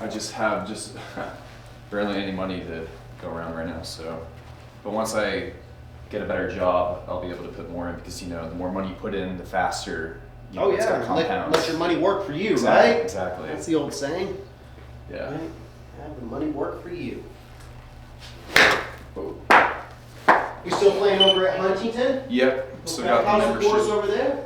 I just have barely any money to go around right now. So, but once I get a better job, I'll be able to put more in because, you know, the more money you put in, the faster, you know, it's gonna compound. Let your money work for you, Exactly, right? exactly. That's the old saying. Yeah. Right? Have the money work for you. Oh. You still playing over at Huntington? Yep. Still got the How's the membership. course over there?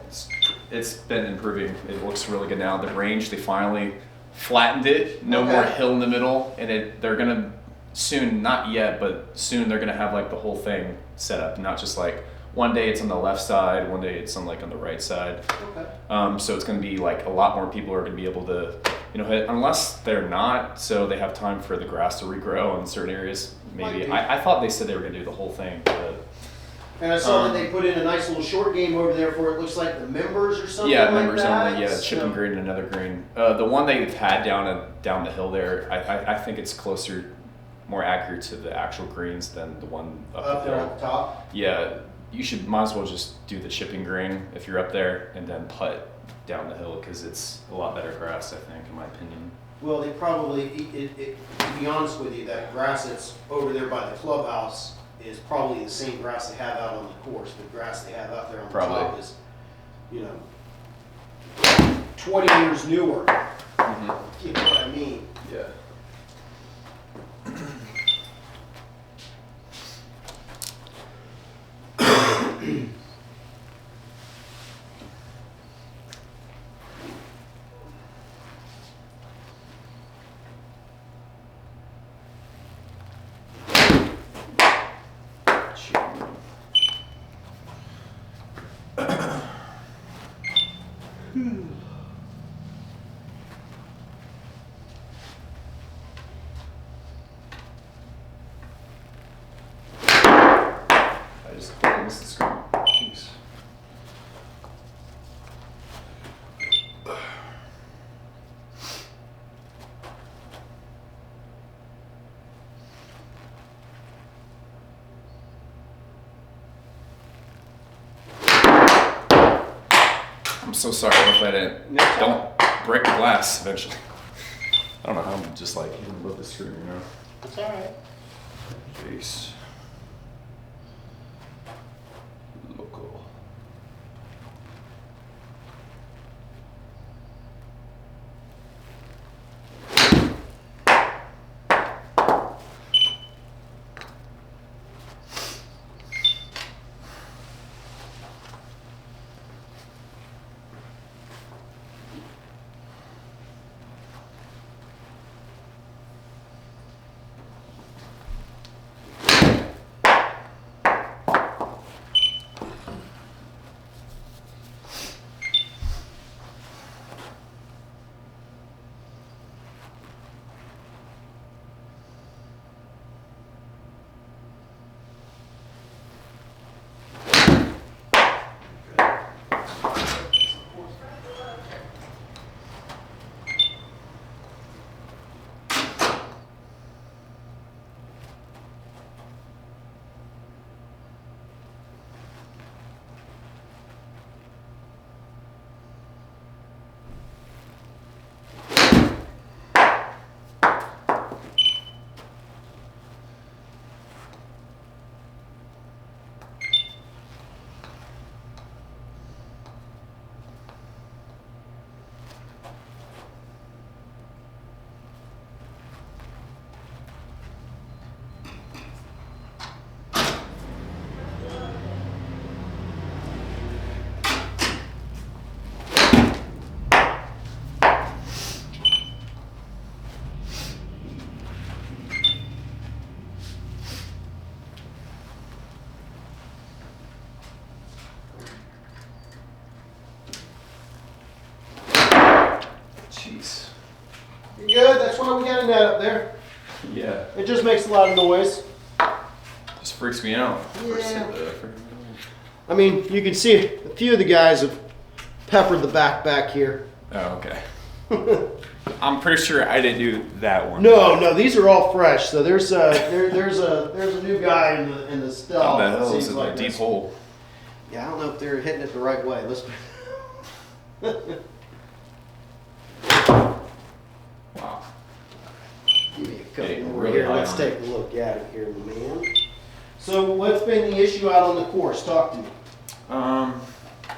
It's been improving. It looks really good now. The range, they finally flattened it. No more hill in the middle, and they're gonna soon, not yet, but soon they're gonna have like the whole thing set up, not just like one day it's on the left side, one day it's on like on the right side. Okay. So it's gonna be like a lot more people are gonna be able to, you know, hit, unless they're not, so they have time for the grass to regrow in certain areas. Maybe I thought they said they were gonna do the whole thing, but. And I saw that they put in a nice little short game over there for it looks like the members or something. Yeah, like members that. only. Yeah, chipping green and another green. The one they've had down the hill there, I think it's closer, more accurate to the actual greens than the one up the there hill. at the top. Yeah, you might as well just do the chipping green if you're up there, and then putt down the hill because it's a lot better grass, I think, in my opinion. Well, they probably, to be honest with you, that grass that's over there by the clubhouse is probably the same grass they have out on the course. The grass they have out there on the top is, you know, 20 years newer. You know what I mean? Yeah. I just missed the screen. Jeez. I'm so sorry if I didn't. Don't break the glass eventually. I don't know how I'm just like above the screen, you know. It's all right. Face. Local. Jeez. You good? That's why we got a net up there. Yeah. It just makes a lot of noise. Just freaks me out. Yeah. I mean, you can see a few of the guys have peppered the back here. Oh, okay. I'm pretty sure I didn't do that one. No, these are all fresh. So there's there's a new guy in the stall. What the hell is Seems it? like A deep this. hole. Yeah, I don't know if they're hitting it the right way. Let's. Wow. Come getting over really here, high let's on take it. a look at it here, my man. So what's been the issue out on the course? Talk to me.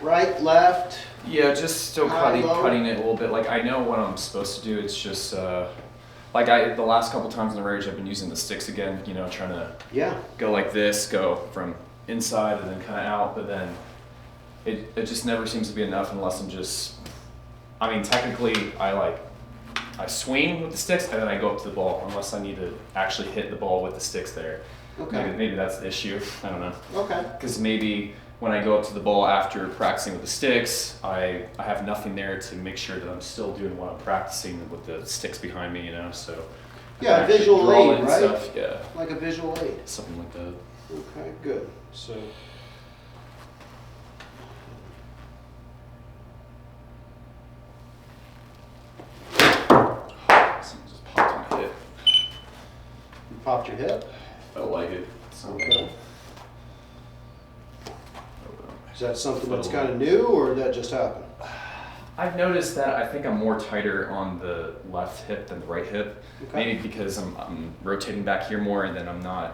Right, left? Yeah, just still High, low? cutting it a little bit. Like I know what I'm supposed to do. It's just like the last couple times in the rage, I've been using the sticks again. You know, trying to go like this, go from inside and then kind of out. But then it just never seems to be enough unless I'm just. I mean, technically, I swing with the sticks and then I go up to the ball unless I need to actually hit the ball with the sticks there. Okay. Maybe that's the issue. I don't know. Okay. Because maybe when I go up to the ball after practicing with the sticks, I have nothing there to make sure that I'm still doing what I'm practicing with the sticks behind me, you know, so. I Yeah, can actually visual draw aid, in right? stuff, yeah, Like a visual aid. something like that. Okay, good. So. Something just popped in my hip. You popped your hip? Felt like it. So Okay. Is that something that's kind of new, or did that just happen? I've noticed that I think I'm more tighter on the left hip than the right hip. Okay. Maybe because I'm rotating back here more and then I'm not,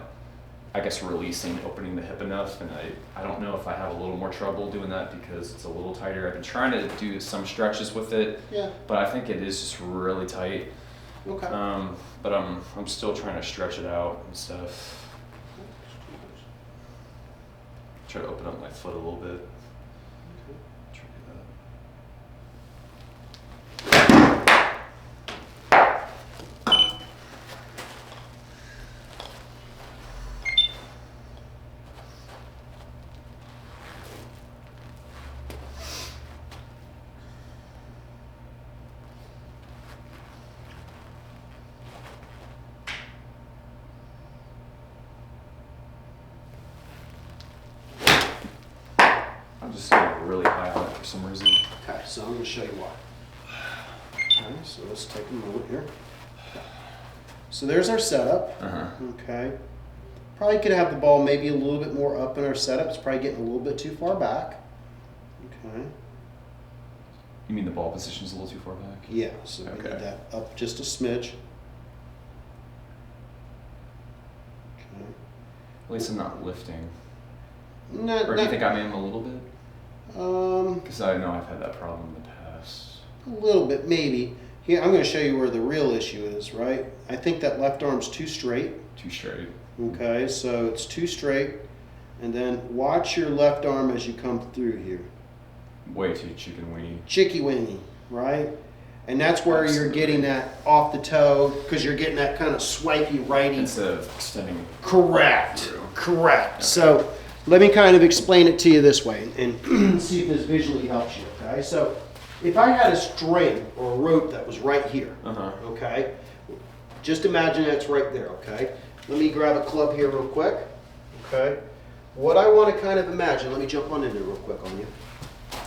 I guess, releasing, opening the hip enough. And I don't know if I have a little more trouble doing that because it's a little tighter. I've been trying to do some stretches with it, Yeah. but I think it is just really tight. Okay. But I'm still trying to stretch it out and stuff. Try to open up my foot a little bit. Try to do that. I'm just getting really high on it for some reason. Okay, so I'm going to show you why. Okay, so let's take a moment here. So there's our setup. Uh-huh. Okay. Probably could have the ball maybe a little bit more up in our setup. It's probably getting a little bit too far back. Okay. You mean the ball position's a little too far back? Yeah, so we Okay. need that up just a smidge. Okay. At least I'm not lifting. Not, Or do you think I am a little bit? Um, Because I know I've had that problem in the past. a little bit, maybe. Here, I'm going to show you where the real issue is, right? I think that left arm's too straight. Too straight. Okay, so it's too straight. And then watch your left arm as you come through here. Way too chicken wing. Chicky wingy, right? And that's where you're Absolutely. getting that off the toe, because you're getting that kind of swipey righty. Instead of extending. Correct. through. Correct. Okay. So let me kind of explain it to you this way and see if this visually helps you, okay? So if I had a string or a rope that was right here, Uh-huh. okay? Just imagine that's right there, okay? Let me grab a club here real quick, okay? What I want to kind of imagine, let me jump on in there real quick on you.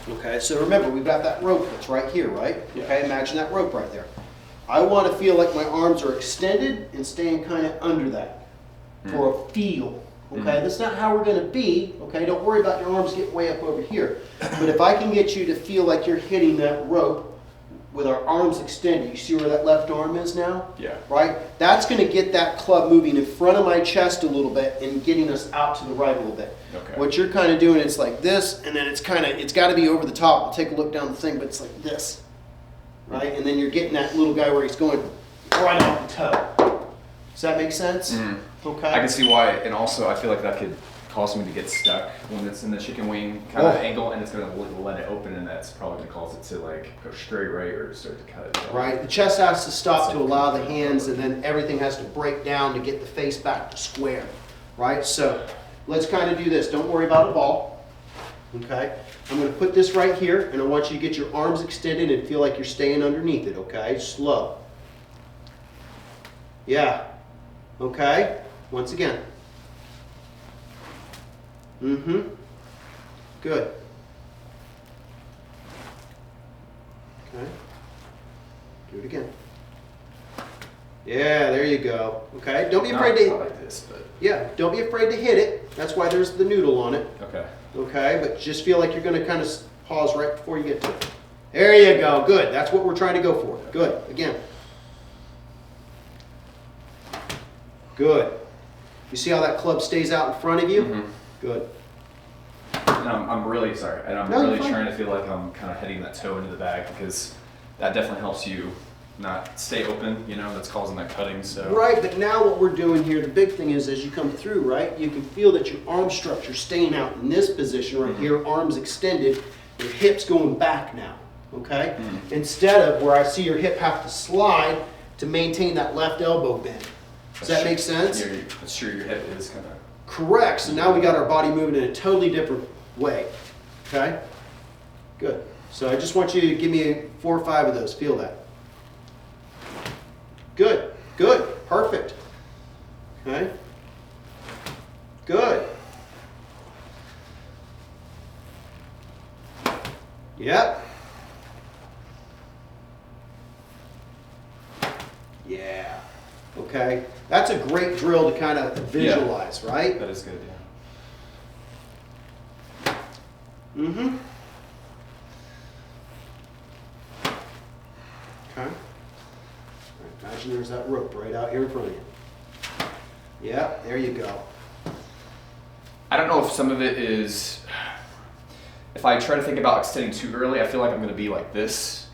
Okay, so remember, we've got that rope that's right here, right? Yeah. Okay, imagine that rope right there. I want to feel like my arms are extended and staying kind of under that for a feel. Okay, that's not how we're going to be. Okay, don't worry about your arms getting way up over here. But if I can get you to feel like you're hitting that rope with our arms extended, you see where that left arm is now? Yeah. Right? That's going to get that club moving in front of my chest a little bit and getting us out to the right a little bit. Okay. What you're kind of doing, it's like this, and then it's got to be over the top. We'll take a look down the thing, but it's like this. Right? And then you're getting that little guy where he's going right off the toe. Does that make sense? Okay. I can see why, and also I feel like that could cause me to get stuck when it's in the chicken wing kind of angle, and it's going to let it open, and that's probably going to cause it to like go straight right or start to cut. Right. The chest has to stop to allow the hands, and then everything has to break down to get the face back to square. Right? So let's kind of do this. Don't worry about the ball. Okay? I'm going to put this right here, and I want you to get your arms extended and feel like you're staying underneath it. Okay? Slow. Yeah. Okay? Once again. Good. Okay. Do it again. Yeah, there you go. Okay. Don't be afraid Not to. like this, but Yeah. Don't be afraid to hit it. That's why there's the noodle on it. okay. Okay. But just feel like you're going to kind of pause right before you get to it. There you go. Good. That's what we're trying to go for. Good. Again. Good. You see how that club stays out in front of you? Mm-hmm. Good. And I'm really sorry, and I'm No, you're really fine. trying to feel like I'm kind of heading that toe into the bag because that definitely helps you not stay open. You know, that's causing that cutting. So Right, but now what we're doing here, the big thing is as you come through, right, you can feel that your arm structure staying out in this position right here, arms extended, your hips going back now, okay? Instead of where I see your hip have to slide to maintain that left elbow bend. Does that make sense? Sure, your hip is kind of Correct. So now we got our body moving in a totally different way. Okay? Good. So I just want you to give me 4 or 5 of those. Feel that. Good. Good. Perfect. Okay? Good. Yep. Yeah. Okay? That's a great drill to kind of visualize, right? that is good. Yeah. Mm-hmm. Okay. Imagine there's that rope right out here in front of you. Yeah, there you go. I don't know if some of it is. If I try to think about extending too early, I feel like I'm going to be like this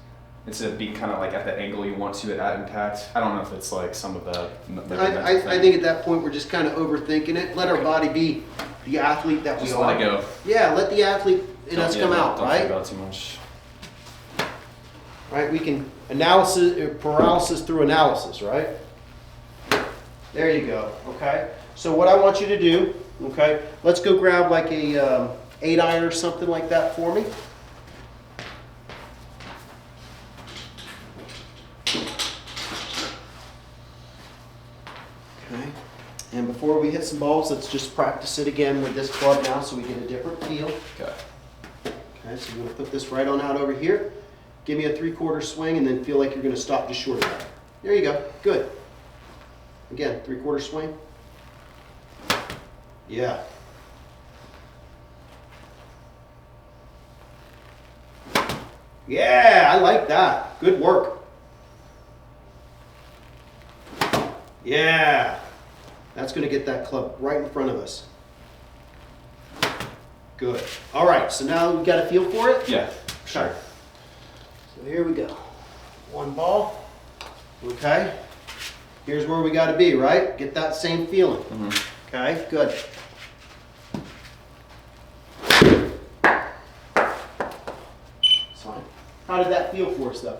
instead of being kind of like at the angle you want to at impact. I don't know if it's like some of the. I think at that point we're just kind of overthinking it. Let our body be the athlete that we just are. let it go. Yeah, let the athlete in us come out, don't right? think about it too much. Right, we can paralysis through analysis, right? There you go, okay? So what I want you to do, okay, let's go grab like a 8-iron or something like that for me. Okay, and before we hit some balls, let's just practice it again with this club now so we get a different feel. Okay. Okay, so you're going to put this right on out over here. Give me a 3/4 swing and then feel like you're going to stop just short of that. There you go. Good. Again, 3/4 swing. Yeah. Yeah, I like that. Good work. Yeah. That's going to get that club right in front of us. Good. All right, so now we've got a feel for it? Yeah. Sure. So here we go. 1 ball. Okay. Here's where we got to be, right? Get that same feeling. Okay, good. Fine. How did that feel for us, though?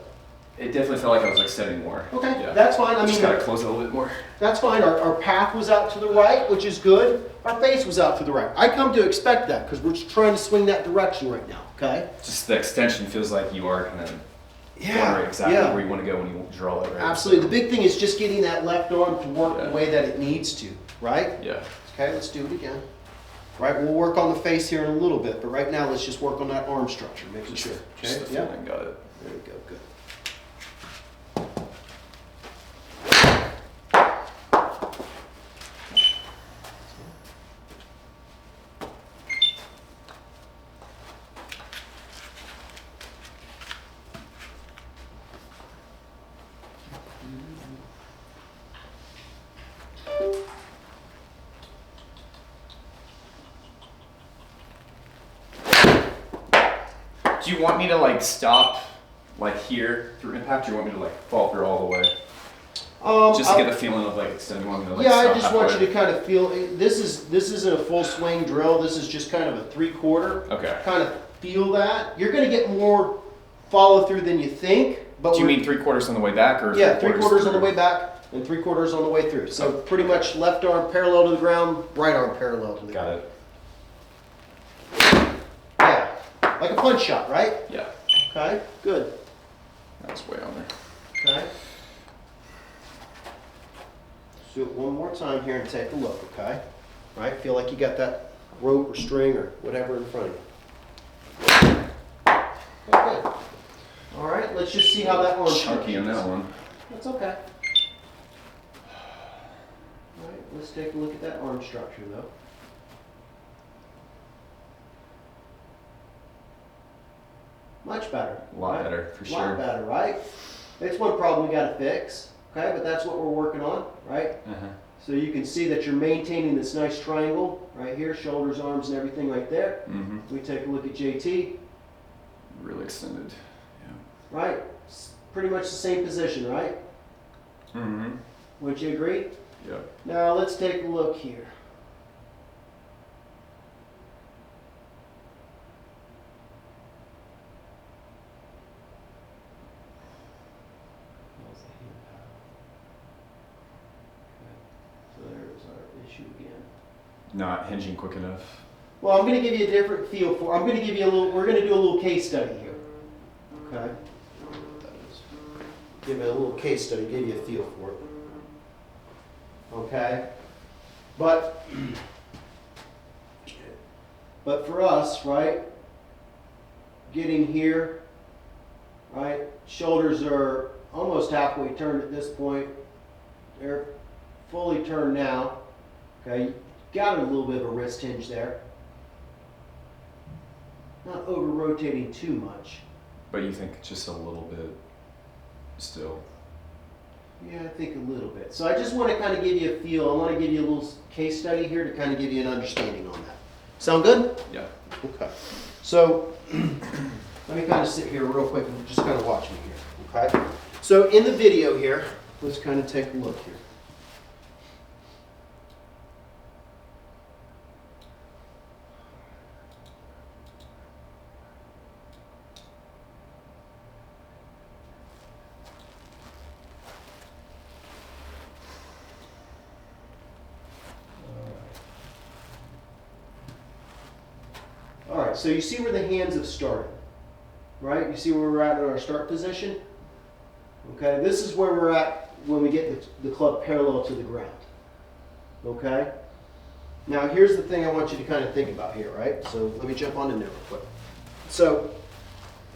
It definitely felt like I was extending more. Okay, Yeah. that's fine. I Just mean, gotta close it a little bit more. that's fine. Our path was out to the right, which is good. Our face was out to the right. I come to expect that because we're just trying to swing that direction right now, okay? Just the extension feels like you are kind of Yeah, right exactly yeah. where you want to go when you draw it, right? Absolutely. The big thing is just getting that left arm to work Yeah. the way that it needs to, right? Yeah. Okay, let's do it again. Right, we'll work on the face here in a little bit, but right now let's just work on that arm structure, making sure. Just Okay, the yeah. feeling, got it. There we go, good. Do you want me to like stop like here through impact, or do you want me to like fall through all the way? Just to get the feeling of like extending. You want me to like yeah, I stop just want halfway? you to kind of feel, this isn't a full swing drill, this is just kind of a 3/4. Okay. Kind of feel that. You're gonna get more follow through than you think, but Do you we're- mean 3/4 on the way back, or Yeah, 3/4 on the through? way back and 3/4 on the way through. So pretty much left arm parallel to the ground, right arm parallel to the Got ground. it. Yeah, like a punch shot, right? Yeah. Okay, good. That's way on there. Okay. Let's do it one more time here and take a look, okay? Right, feel like you got that rope or string or whatever in front of you. Okay, good. All right, let's just see how that arm Chunky in is. that one. That's okay. All right, let's take a look at that arm structure though. Much better. A lot right? better, for A sure. lot better, right? It's one problem we got to fix, okay? But that's what we're working on, right? So you can see that you're maintaining this nice triangle right here, shoulders, arms, and everything right there. Mm-hmm. We take a look at JT. Really extended. Yeah. Right, pretty much the same position, right? Mm-hmm. Would you agree? Yeah. Now let's take a look here. So there's our issue again. Not hinging quick enough. Well, I'm going to give you a different feel for. I'm going to give you a little. We're going to do a little case study here. Okay. Give it a little case study. Give you a feel for it. Okay. But for us, right? Getting here, right? Shoulders are almost halfway turned at this point. They're fully turned now. Okay. Got a little bit of a wrist hinge there. Not over rotating too much. But you think just a little bit still? Yeah, I think a little bit. So I just want to kind of give you a feel. I want to give you a little case study here to kind of give you an understanding on that. Sound good? Yeah. Okay. So let me kind of sit here real quick and just kind of watch me here. Okay. So in the video here, let's kind of take a look here. All right, so you see where the hands have started, right? You see where we're at in our start position? Okay, this is where we're at when we get the club parallel to the ground. Okay? Now here's the thing I want you to kind of think about here, right? So let me jump on in there real quick. So,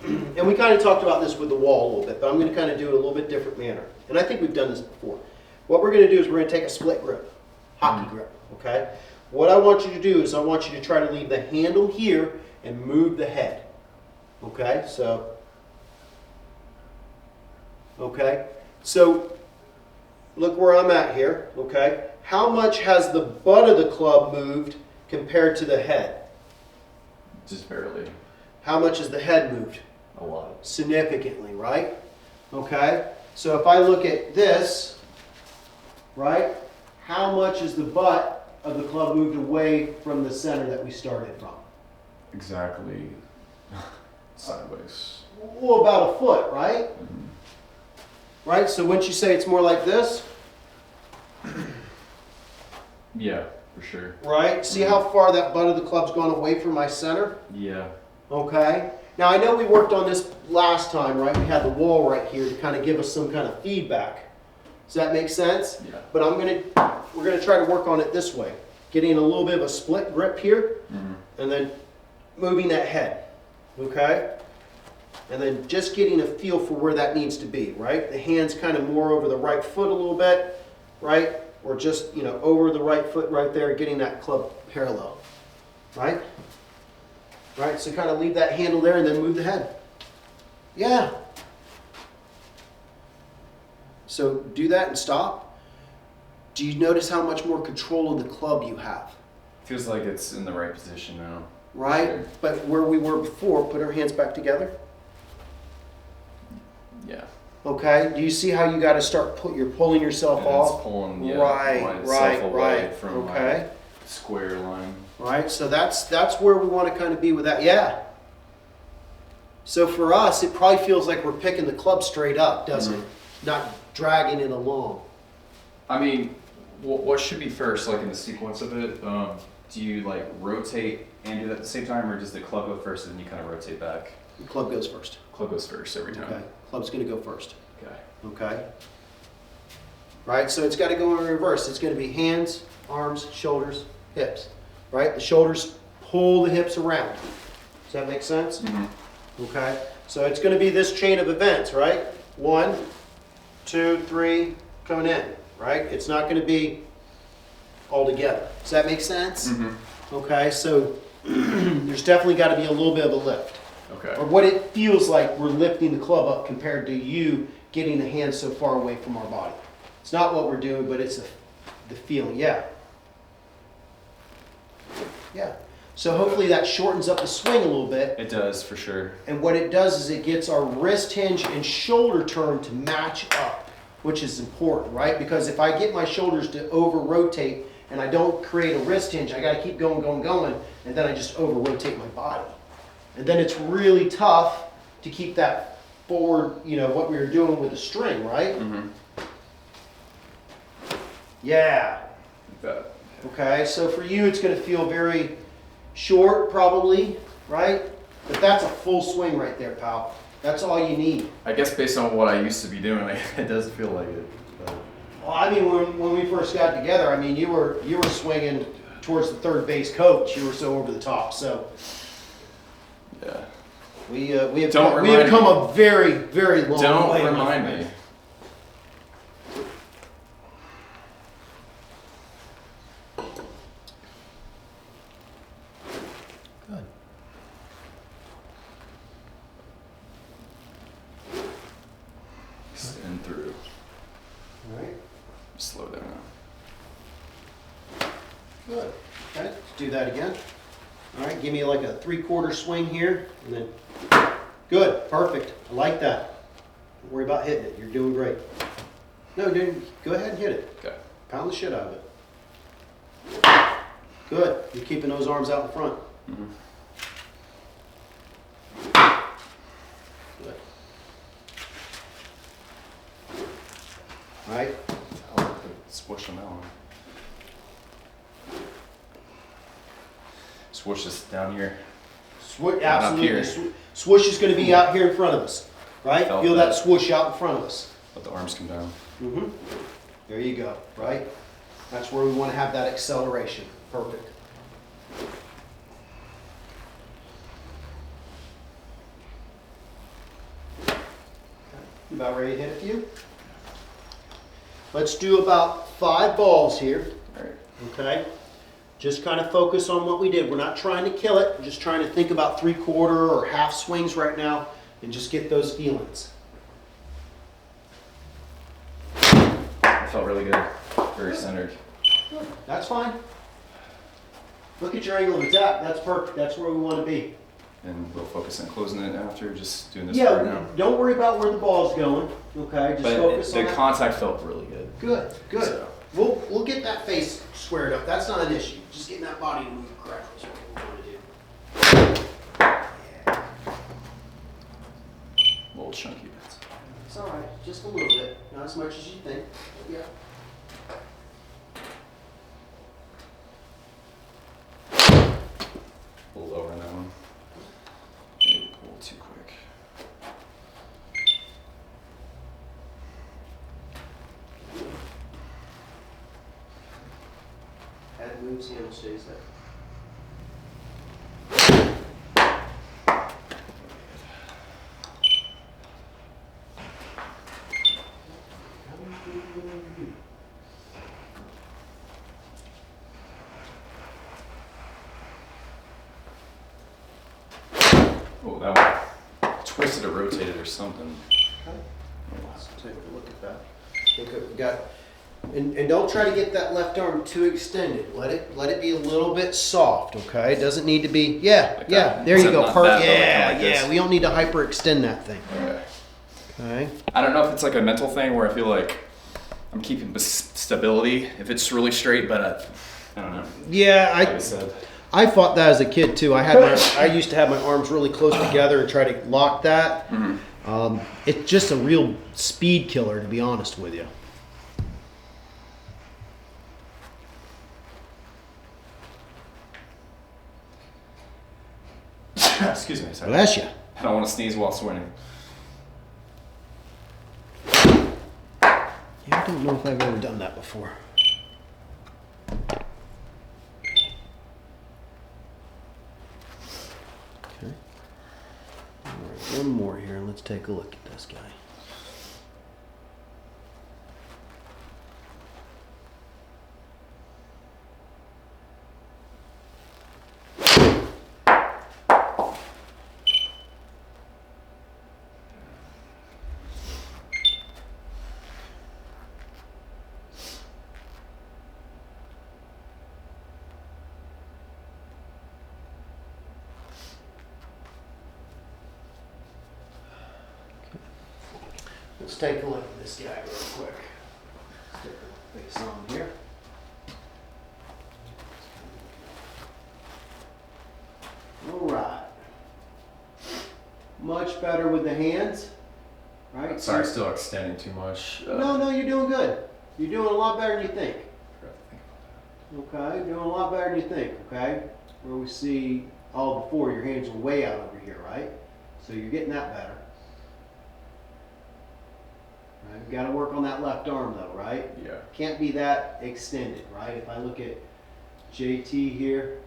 and we kind of talked about this with the wall a little bit, but I'm going to kind of do it a little bit different manner. And I think we've done this before. What we're going to do is we're going to take a split grip, hockey grip, okay? What I want you to do is I want you to try to leave the handle here and move the head. Okay, so look where I'm at here, okay? How much has the butt of the club moved compared to the head? Just barely. How much has the head moved? A lot. Significantly, right? Okay, so if I look at this, right, how much is the butt of the club moved away from the center that we started from? Exactly. Sideways. Well, about a foot, right? Mm-hmm. Right, so wouldn't you say it's more like this? Yeah, for sure. Right, see how far that butt of the club's gone away from my center? Yeah. Okay. Now I know we worked on this last time, right? We had the wall right here to kind of give us some kind of feedback. Does that make sense? Yeah. But we're gonna try to work on it this way. Getting a little bit of a split grip here, Mm-hmm. and then moving that head, okay? And then just getting a feel for where that needs to be, right? The hand's kind of more over the right foot a little bit, right? Or just, over the right foot right there, getting that club parallel, right? Right, so kind of leave that handle there and then move the head. Yeah. So do that and stop. Do you notice how much more control of the club you have? Feels like it's in the right position now. Right? Sure. But where we were before, put our hands back together. Yeah. Okay? Do you see how you got to start, you're pulling yourself And off? it's pulling, yeah, Right, myself away right. from Okay. my square line. Right? So that's where we want to kind of be with that. Yeah. So for us, it probably feels like we're picking the club straight up, doesn't it? Not dragging it along. I mean, what should be first, like in the sequence of it? Do you like rotate and do that at the same time, or does the club go first and then you kind of rotate back? The club goes first. Club goes first every time. Okay. Club's going to go first. Okay. Okay. Right? So it's got to go in reverse. It's going to be hands, arms, shoulders, hips. Right? The shoulders pull the hips around. Does that make sense? Mm-hmm. Okay. So it's going to be this chain of events, right? 1, 2, 3, coming in. Right? It's not going to be all together. Does that make sense? Mm-hmm. Okay. So there's definitely got to be a little bit of a lift. Okay. Or what it feels like we're lifting the club up compared to you getting the hands so far away from our body. It's not what we're doing, but it's a the feeling, yeah. Yeah. So hopefully that shortens up the swing a little bit. It does, for sure. And what it does is it gets our wrist hinge and shoulder turn to match up, which is important, right? Because if I get my shoulders to over rotate and I don't create a wrist hinge, I got to keep going, going, going, and then I just over rotate my body. And then it's really tough to keep that forward, you know, what we were doing with the string, right? Mm-hmm. Yeah. Okay, so for you, it's going to feel very short, probably, right? But that's a full swing right there, pal. That's all you need. I guess based on what I used to be doing, it does feel like it. But. Well, I mean, when we first got together, I mean, you were swinging towards the third base coach. You were so over the top. So yeah, we have come a very, very long way. Don't remind me. Good. Extend through. All right. Slow down. Good. Okay, let's do that again. All right, give me like a 3/4 swing here, and then good, perfect. I like that. Don't worry about hitting it. You're doing great. No, dude, go ahead and hit it. Okay. Pound the shit out of it. Good. You're keeping those arms out in front. Mm-hmm. Good. All right. I'll swoosh them out. Swoosh this down here. Swoosh, Not up absolutely. here. Swoosh is going to be out here in front of us, right? Felt Feel that that. swoosh out in front of us. Let the arms come down. Mm-hmm. There you go, right? That's where we want to have that acceleration. Perfect. You about ready to hit a few? Let's do about 5 balls here, All right. okay? Just kind of focus on what we did. We're not trying to kill it. We're just trying to think about 3/4 or half swings right now and just get those feelings. It felt really good. Very centered. Good. That's fine. Look at your angle of attack. That's perfect. That's where we want to be. And we'll focus on closing it after, just doing this Yeah, right now. don't worry about where the ball's going. Okay, just focus on The that. contact felt really good. Good, good. So. We'll get that face squared up. That's not an issue. Just getting that body to move correctly is what we want to do. Yeah. A little chunky bits. It's all right. Just a little bit. Not as much as you think. Yeah. A little lower on that one. Maybe a little too quick. Head moves, handle stays there. Oh, that one twisted or rotated or something. Okay. Let's take a look at that. Think we got, and don't try to get that left arm too extended. Let it be a little bit soft, okay? It doesn't need to be. Yeah, Like yeah. that. There you Except go. not Perfect. that, but like Yeah, kinda like yeah. this. We don't need to hyperextend that thing. Okay. Okay. I don't know if it's like a mental thing where I feel like I'm keeping stability if it's really straight, but I don't know. Yeah, Like I said. I fought that as a kid too. I used to have my arms really close together and try to lock that. Mm-hmm. It's just a real speed killer, to be honest with you. Excuse me. Sorry. Bless you. I don't want to sneeze while swinging. Yeah, I don't know if I've ever done that before. Okay. All right, one more here, and let's take a look at this guy. Let's take a look at this guy real quick. Let's get the face on here. All right. Much better with the hands, right? Sorry, still extending too much. No, you're doing good. You're doing a lot better than you think. Okay, doing a lot better than you think, okay? Where we see all before, your hands are way out over here, right? So you're getting that better. Right, we've got to work on that left arm though, right? Yeah. Can't be that extended, right? If I look at JT here,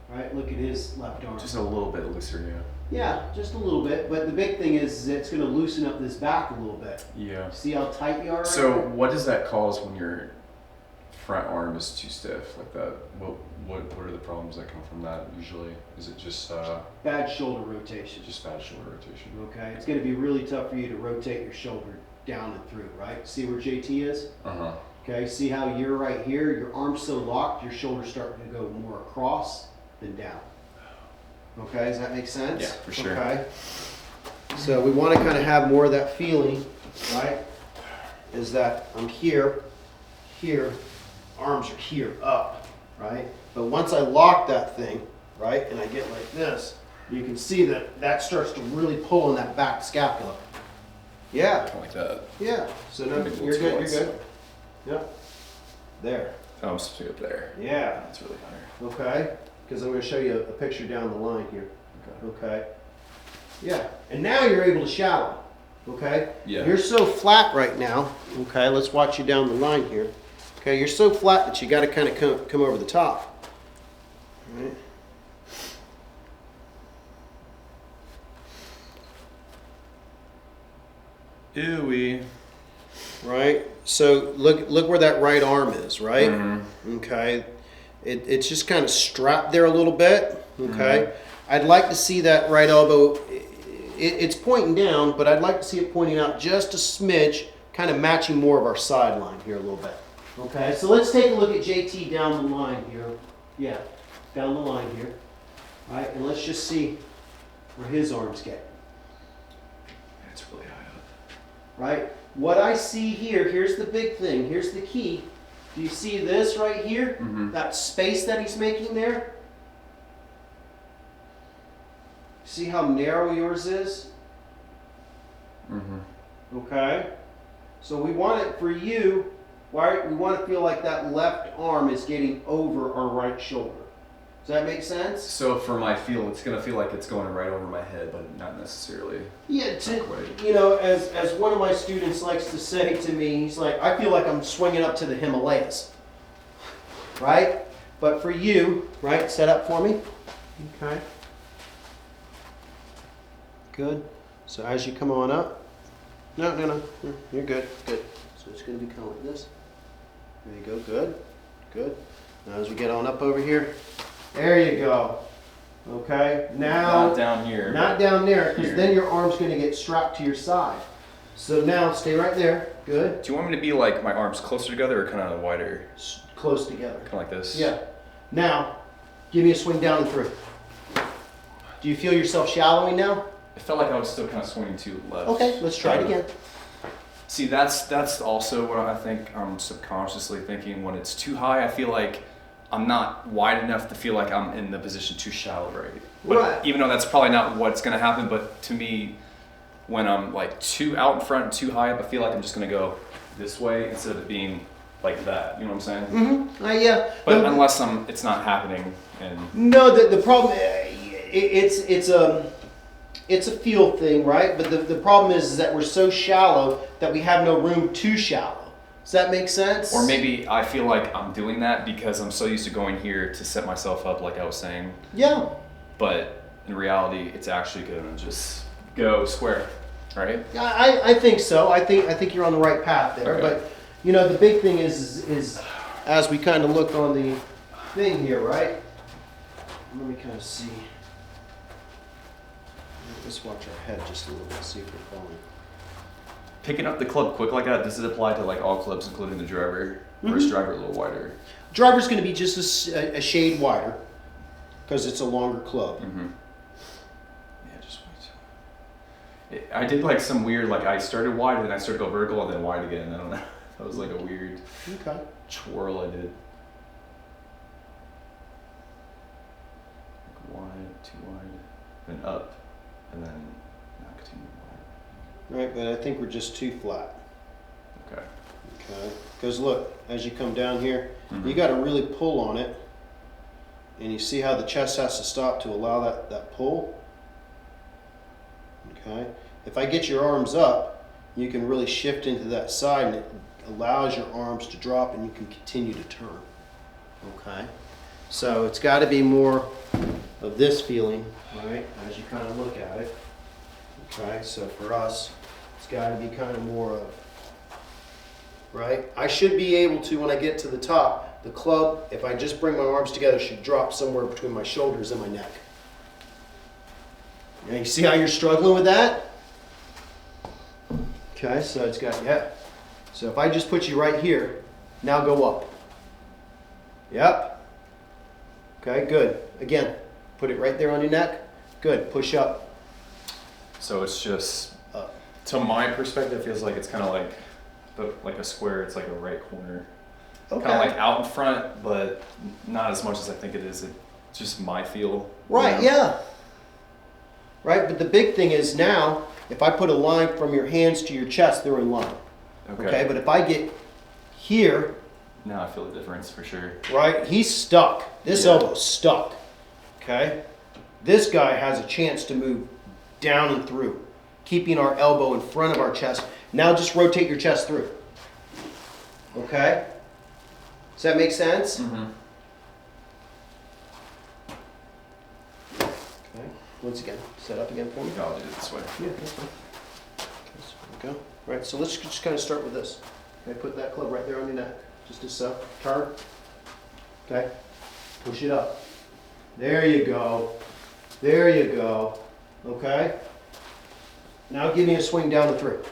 right, look at his left arm. Just a little bit looser, yeah. Yeah, just a little bit, but the big thing is it's going to loosen up this back a little bit. Yeah. See how tight you are right So there? what does that cause when your front arm is too stiff like that? What are the problems that come from that usually? Is it just Bad shoulder rotation. just bad shoulder rotation? Okay, it's going to be really tough for you to rotate your shoulder down and through, right? See where JT is? Uh-huh. Okay, see how you're right here, your arm's so locked, your shoulder's starting to go more across than down. Okay, does that make sense? Yeah, for sure. Okay. So we want to kind of have more of that feeling, right? Is that I'm here, arms are here, up, right? But once I lock that thing, right, and I get like this, you can see that that starts to really pull on that back scapula. Yeah, Like that. yeah. So no, Maybe a you're little good, too you're wide, good. Yep. There. Oh, I'm supposed to be up there. Yeah. That's really higher. Okay. Because I'm going to show you a picture down the line here. Okay. Okay. Yeah. And now you're able to shallow. Okay. Yeah. You're so flat right now. Okay. Let's watch you down the line here. Okay. You're so flat that you got to kind of come over the top. All right. Ooh-wee. Right. So look where that right arm is. Right. Mm-hmm. Okay. It's just kind of strapped there a little bit. Okay. I'd like to see that right elbow. It's pointing down, but I'd like to see it pointing out just a smidge, kind of matching more of our sideline here a little bit. Okay. So let's take a look at JT down the line here. Yeah, down the line here. All right. And let's just see where his arms get. It's really high up. Right. What I see here, here's the big thing. Here's the key. Do you see this right here? Mm-hmm. That space that he's making there? See how narrow yours is? Mm-hmm. Okay. So we want it for you, right? We want to feel like that left arm is getting over our right shoulder. Does that make sense? So for my feel, it's gonna feel like it's going right over my head, but not necessarily. Yeah, Not quite. you know, as one of my students likes to say to me, he's like, I feel like I'm swinging up to the Himalayas. Right? But for you, right, set up for me. Okay. Good. So as you come on up, no, you're good, good. So it's going to be kind of like this. There you go, good, good. Now as we get on up over here, there you go. Okay, now. Not down here. Not down there, because Here. then your arm's going to get strapped to your side. So now stay right there, good. Do you want me to be like my arms closer together or kind of wider? Close together. Kind of like this? Yeah. Now, give me a swing down and through. Do you feel yourself shallowing now? It felt like I was still kind of swinging to the left. Okay, let's try it again. See, that's also what I think I'm subconsciously thinking. When it's too high, I feel like I'm not wide enough to feel like I'm in the position too shallow, right? But Right. even though that's probably not what's going to happen, but to me, when I'm like too out in front and too high up, I feel like I'm just going to go this way instead of it being like that. You know what I'm saying? Mm-hmm. Yeah. But No, unless it's not happening, and no, the problem, it's a feel thing, right? But the problem is that we're so shallow that we have no room to shallow. Does that make sense? or maybe I feel like I'm doing that because I'm so used to going here to set myself up, like I was saying. Yeah. But in reality, it's actually going to just go square, right? I think so. I think you're on the right path there. Okay. But you know, the big thing is as we kind of look on the thing here, right? Let me kind of see. Let's watch our head just a little bit, see if we're falling. Picking up the club quick like that, does it apply to like all clubs, including the driver? Or is driver a little wider? Driver's going to be just a shade wider because it's a longer club. Mm-hmm. Yeah, just wait. I did like some weird, like I started wide and then I started to go vertical and then wide again. I don't know. That was like a weird twirl I did. Like wide, too wide, then up, and then now continue wide. Right, but I think we're just too flat. Okay. Okay. Because look, as you come down here, you got to really pull on it. And you see how the chest has to stop to allow that pull? Okay. If I get your arms up, you can really shift into that side and it allows your arms to drop and you can continue to turn. Okay. So it's got to be more of this feeling, right, as you kind of look at it. Okay. So for us, it's got to be kind of more of, right? I should be able to, when I get to the top, the club, if I just bring my arms together, should drop somewhere between my shoulders and my neck. Now you see how you're struggling with that? Okay, so it's got, yeah. So if I just put you right here, now go up. Yep. Okay, good. Again, put it right there on your neck. Good, push up. So it's just, Up. to my perspective, it feels like it's kind of like a square. It's like a right corner. Okay. Kind of like out in front, but not as much as I think it is. It's just my feel. Right, you know? yeah. Right, but the big thing is now, if I put a line from your hands to your chest, they're in line. Okay, but if I get here, now I feel the difference for sure. right, he's stuck. This elbow's stuck. Okay, this guy has a chance to move down and through, keeping our elbow in front of our chest. Now just rotate your chest through. Okay, does that make sense? Mm-hmm. Okay, once again, set up again for me. I'll do it this way. Yeah, that's fine. Okay, so there we go. Right, so let's just kind of start with this. Okay, put that club right there on your neck, just as so. Turn. Okay, push it up. There you go. There you go. Okay. Now give me a swing down and through.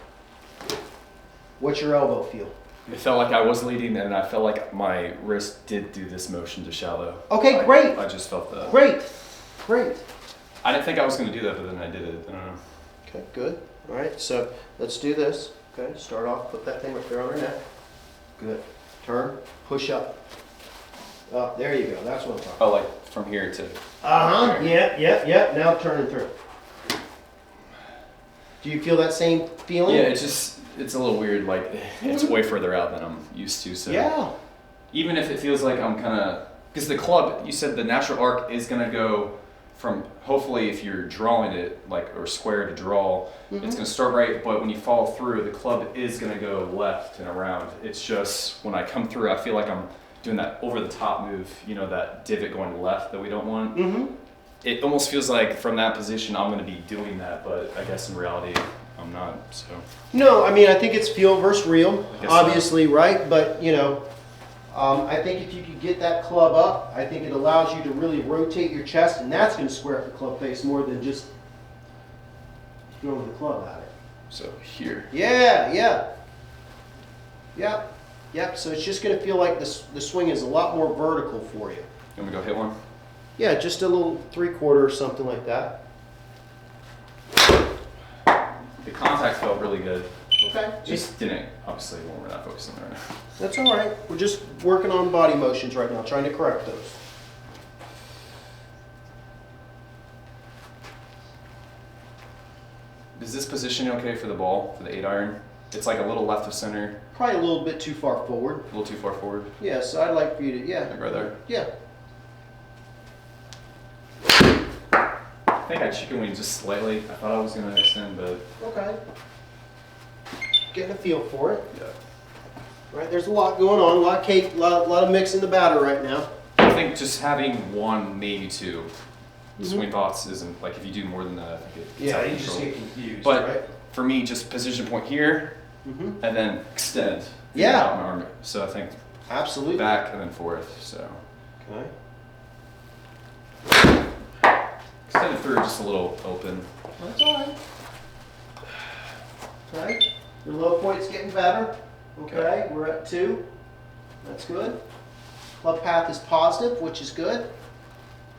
What's your elbow feel? It felt like I was leading, and I felt like my wrist did do this motion to shallow. Okay, great. I just felt the. Great. Great. I didn't think I was going to do that, but then I did it. I don't know. Okay, good. All right, so let's do this. Okay, start off, put that thing right there on her neck. Good. Turn, push up. Up, there you go. That's what I'm talking about. Oh, like from here to. Uh-huh, yeah. Now turn it through. Do you feel that same feeling? Yeah, it's a little weird. Like, it's way further out than I'm used to. So Yeah. even if it feels like I'm kind of, because the club, you said the natural arc is going to go from, hopefully if you're drawing it, like, or square to draw, it's going to start right, but when you follow through, the club is going to go left and around. It's just, when I come through, I feel like I'm doing that over the top move, you know, that divot going left that we don't want. It almost feels like from that position, I'm going to be doing that, but I guess in reality, I'm not, so. No, I mean, I think it's feel versus real, guess obviously, right? But, you know, I think if you could get that club up, I think it allows you to really rotate your chest, and that's going to square up the club face more than just throwing the club at it. So here. Yeah. Yep. So it's just going to feel like the swing is a lot more vertical for you. You want me to go hit one? Yeah, just a little 3/4 or something like that. The contact felt really good. Okay. Just didn't, obviously, when we're not focusing there. That's all right. We're just working on body motions right now, trying to correct those. Is this position okay for the ball, for the 8-iron? It's like a little left of center, Probably a little bit too far forward. a little too far forward. Yeah, so I'd like for you to, Like right there. Yeah. I think I chicken winged just slightly. I thought I was going to extend, but Okay. Getting a feel for it. yeah. Right, there's a lot going on, a lot of cake, a lot of mix in the batter right now. I think just having one, maybe two swing thoughts isn't, like if you do more than that, I think it's out of you just control. get confused, But right? for me, just position point here, and then extend. Yeah. Out my arm. So I think Absolutely. back and then forth. So Okay. extended through just a little open. That's all right. Okay. Your low point's getting better. Okay, we're at 2. That's good. Club path is positive, which is good.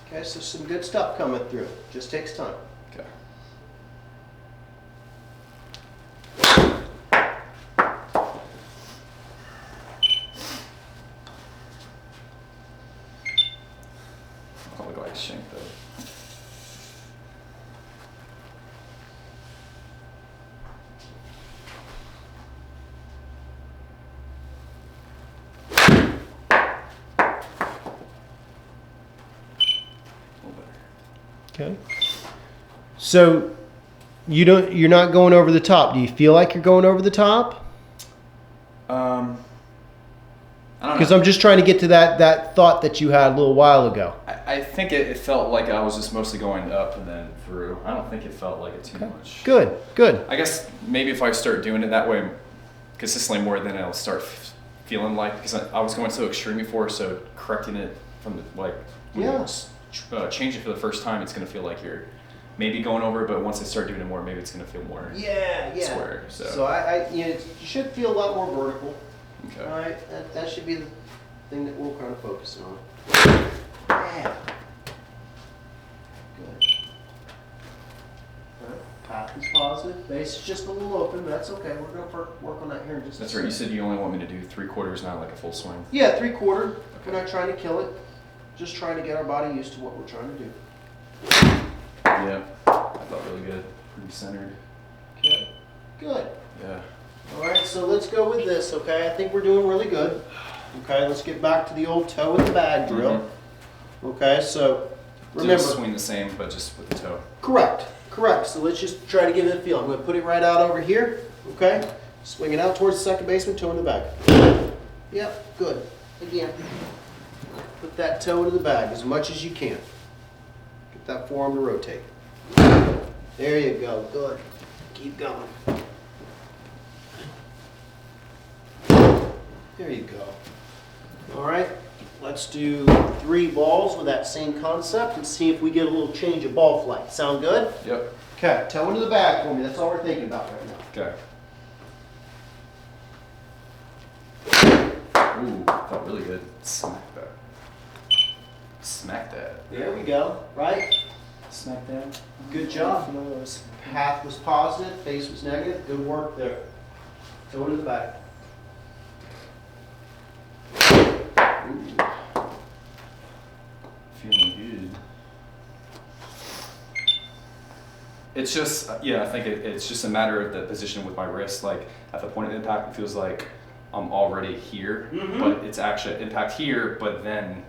Okay, so some good stuff coming through. Just takes time. Okay. look like shank though. Okay. So you're not going over the top. Do you feel like you're going over the top? I don't Because know. I'm just trying to get to that thought that you had a little while ago. I think it felt like I was just mostly going up and then through. I don't think it felt like it too much. Good, good. I guess maybe if I start doing it that way consistently more, then I'll start feeling like, because I was going so extreme before, so correcting it from the, like, when you change it for the first time, it's going to feel like you're maybe going over it, but once I start doing it more, maybe it's going to feel more square. So I you should feel a lot more vertical. Okay. All right, that should be the thing that we'll kind of focus on. Yeah. Good. All right. Path is positive. Base is just a little open, but that's okay. We're going to work on that here in just a That's second. right. You said you only want me to do 3/4, not like a full swing. Yeah, 3/4. Okay. We're not trying to kill it. Just trying to get our body used to what we're trying to do. Yeah. I felt really good. Pretty centered. Okay. Good. Yeah. All right, so let's go with this, okay? I think we're doing really good. Okay, let's get back to the old toe in the bag drill. Okay, so remember. Just swing the same, but just with the toe. Correct, correct. So let's just try to give it a feel. I'm going to put it right out over here, okay? Swing it out towards the second baseman, toe in the bag. Yep, good. Again. Put that toe into the bag as much as you can. Get that forearm to rotate. There you go, good. Keep going. There you go. All right, let's do 3 balls with that same concept and see if we get a little change of ball flight. Sound good? Yep. Okay, toe into the bag for me. That's all we're thinking about right now. Okay. Ooh, felt really good. Smack that. Smack that. There we go, right? Smack that. Good job. Path was positive, face was negative. Good work there. Toe into the bag. Ooh. Feeling good. It's just, yeah, I think it's just a matter of the position with my wrist. Like, at the point of impact, it feels like I'm already here, but it's actually impact here, but then,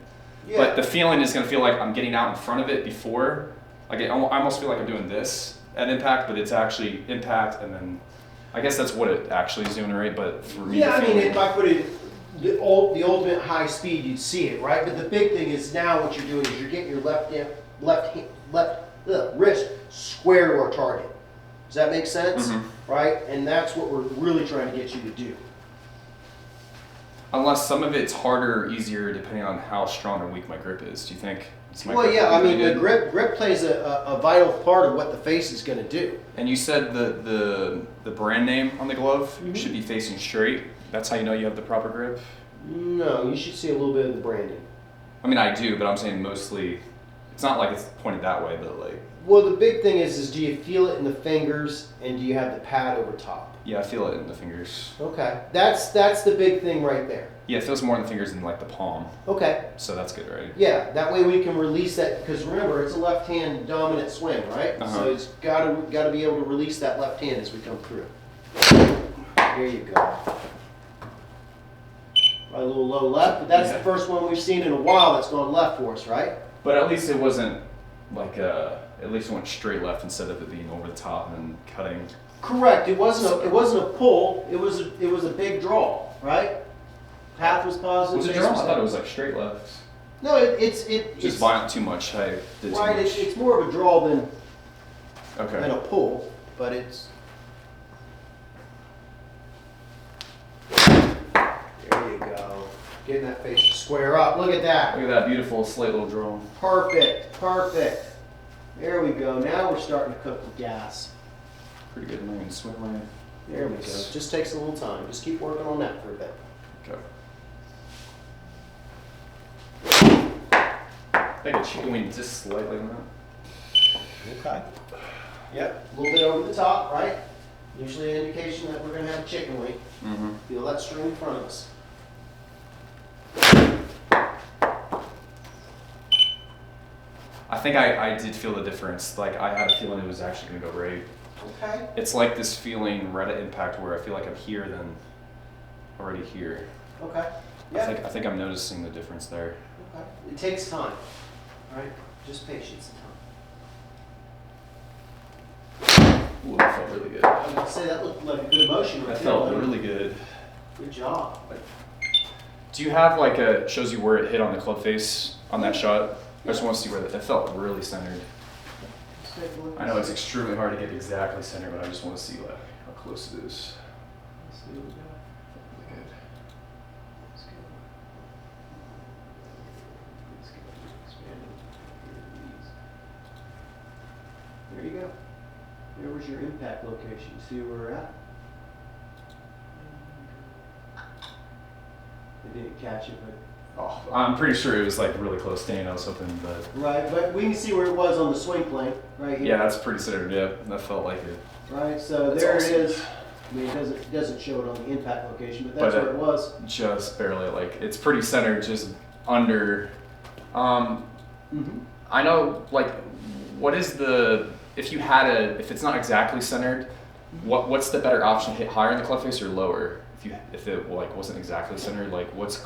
but the feeling is going to feel like I'm getting out in front of it before. Like, I almost feel like I'm doing this at impact, but it's actually impact, and then, I guess that's what it actually is doing, right? But for me, Yeah, I mean, if I put it the ultimate high speed, you'd see it, right? But the big thing is now what you're doing is you're getting your left wrist square to our target. Does that make sense? Right? And that's what we're really trying to get you to do. Unless some of it's harder or easier depending on how strong or weak my grip is. Do you think? Well, yeah, I mean, the grip plays a vital part of what the face is going to do. And you said the brand name on the glove should be facing straight. That's how you know you have the proper grip? No, you should see a little bit of the branding. I mean, I do, but I'm saying mostly, it's not like it's pointed that way, but like... Well, the big thing is do you feel it in the fingers and do you have the pad over top? Yeah, I feel it in the fingers. Okay, that's the big thing right there. Yeah, it feels more in the fingers than like the palm. Okay. So that's good, right? Yeah, that way we can release that, because remember, it's a left-hand dominant swing, right? So it's got to be able to release that left hand as we come through. There you go. A little low left, but that's the first one we've seen in a while that's gone left for us, right? But at least it wasn't like at least it went straight left instead of it being over the top and then cutting. Correct. It wasn't a pull. It was a big draw, right? Path was positive. Was it draw? I thought it was like straight left. No, it's Just violent too much. I did too right. much. It's more of a draw than Okay. a pull, but it's. There you go. Getting that face to square up. Look at that. Look at that beautiful slight little draw. Perfect. Perfect. There we go. Now we're starting to cook with gas. Pretty good. I'm going to swim my... There we go. Just takes a little time. Just keep working on that for a bit. Okay. I think a chicken wing just slightly on that. Okay. Yep. A little bit over the top, right? Usually an indication that we're going to have a chicken wing. Feel that string in front of us. think I did feel the difference. Like I had a feeling it was actually gonna go right. Okay. It's like this feeling right at impact where I feel like I'm here then already here. Okay. Yeah. I think I'm noticing the difference there. Okay. It takes time. All right. Just patience and time. Ooh, that felt really good. I would say that looked like a good motion right That there. felt really good. Good job. Do you have like shows you where it hit on the club face on that shot? I just want to see where that felt really centered. Let's take a look. I know it's extremely hard to get exactly centered, but I just want to see like how close it is. Let's see what we got. Really good. Let's go. Let's go. Expand it. There you go. There was your impact location. See where we're at? I didn't catch it, but. Oh, I'm pretty sure it was like really close to I was hoping, but Right, but we can see where it was on the swing plane, right here. yeah, that's pretty centered. Yeah, that felt like it. Right, so That's there awesome. it is. I mean, it doesn't show it on the impact location, but that's But where it was. Just barely. Like it's pretty centered, just under. Mm-hmm. I know. Like, what is the if you had if it's not exactly centered, what's the better option? Hit higher in the club face or lower? If it like wasn't exactly centered, like what's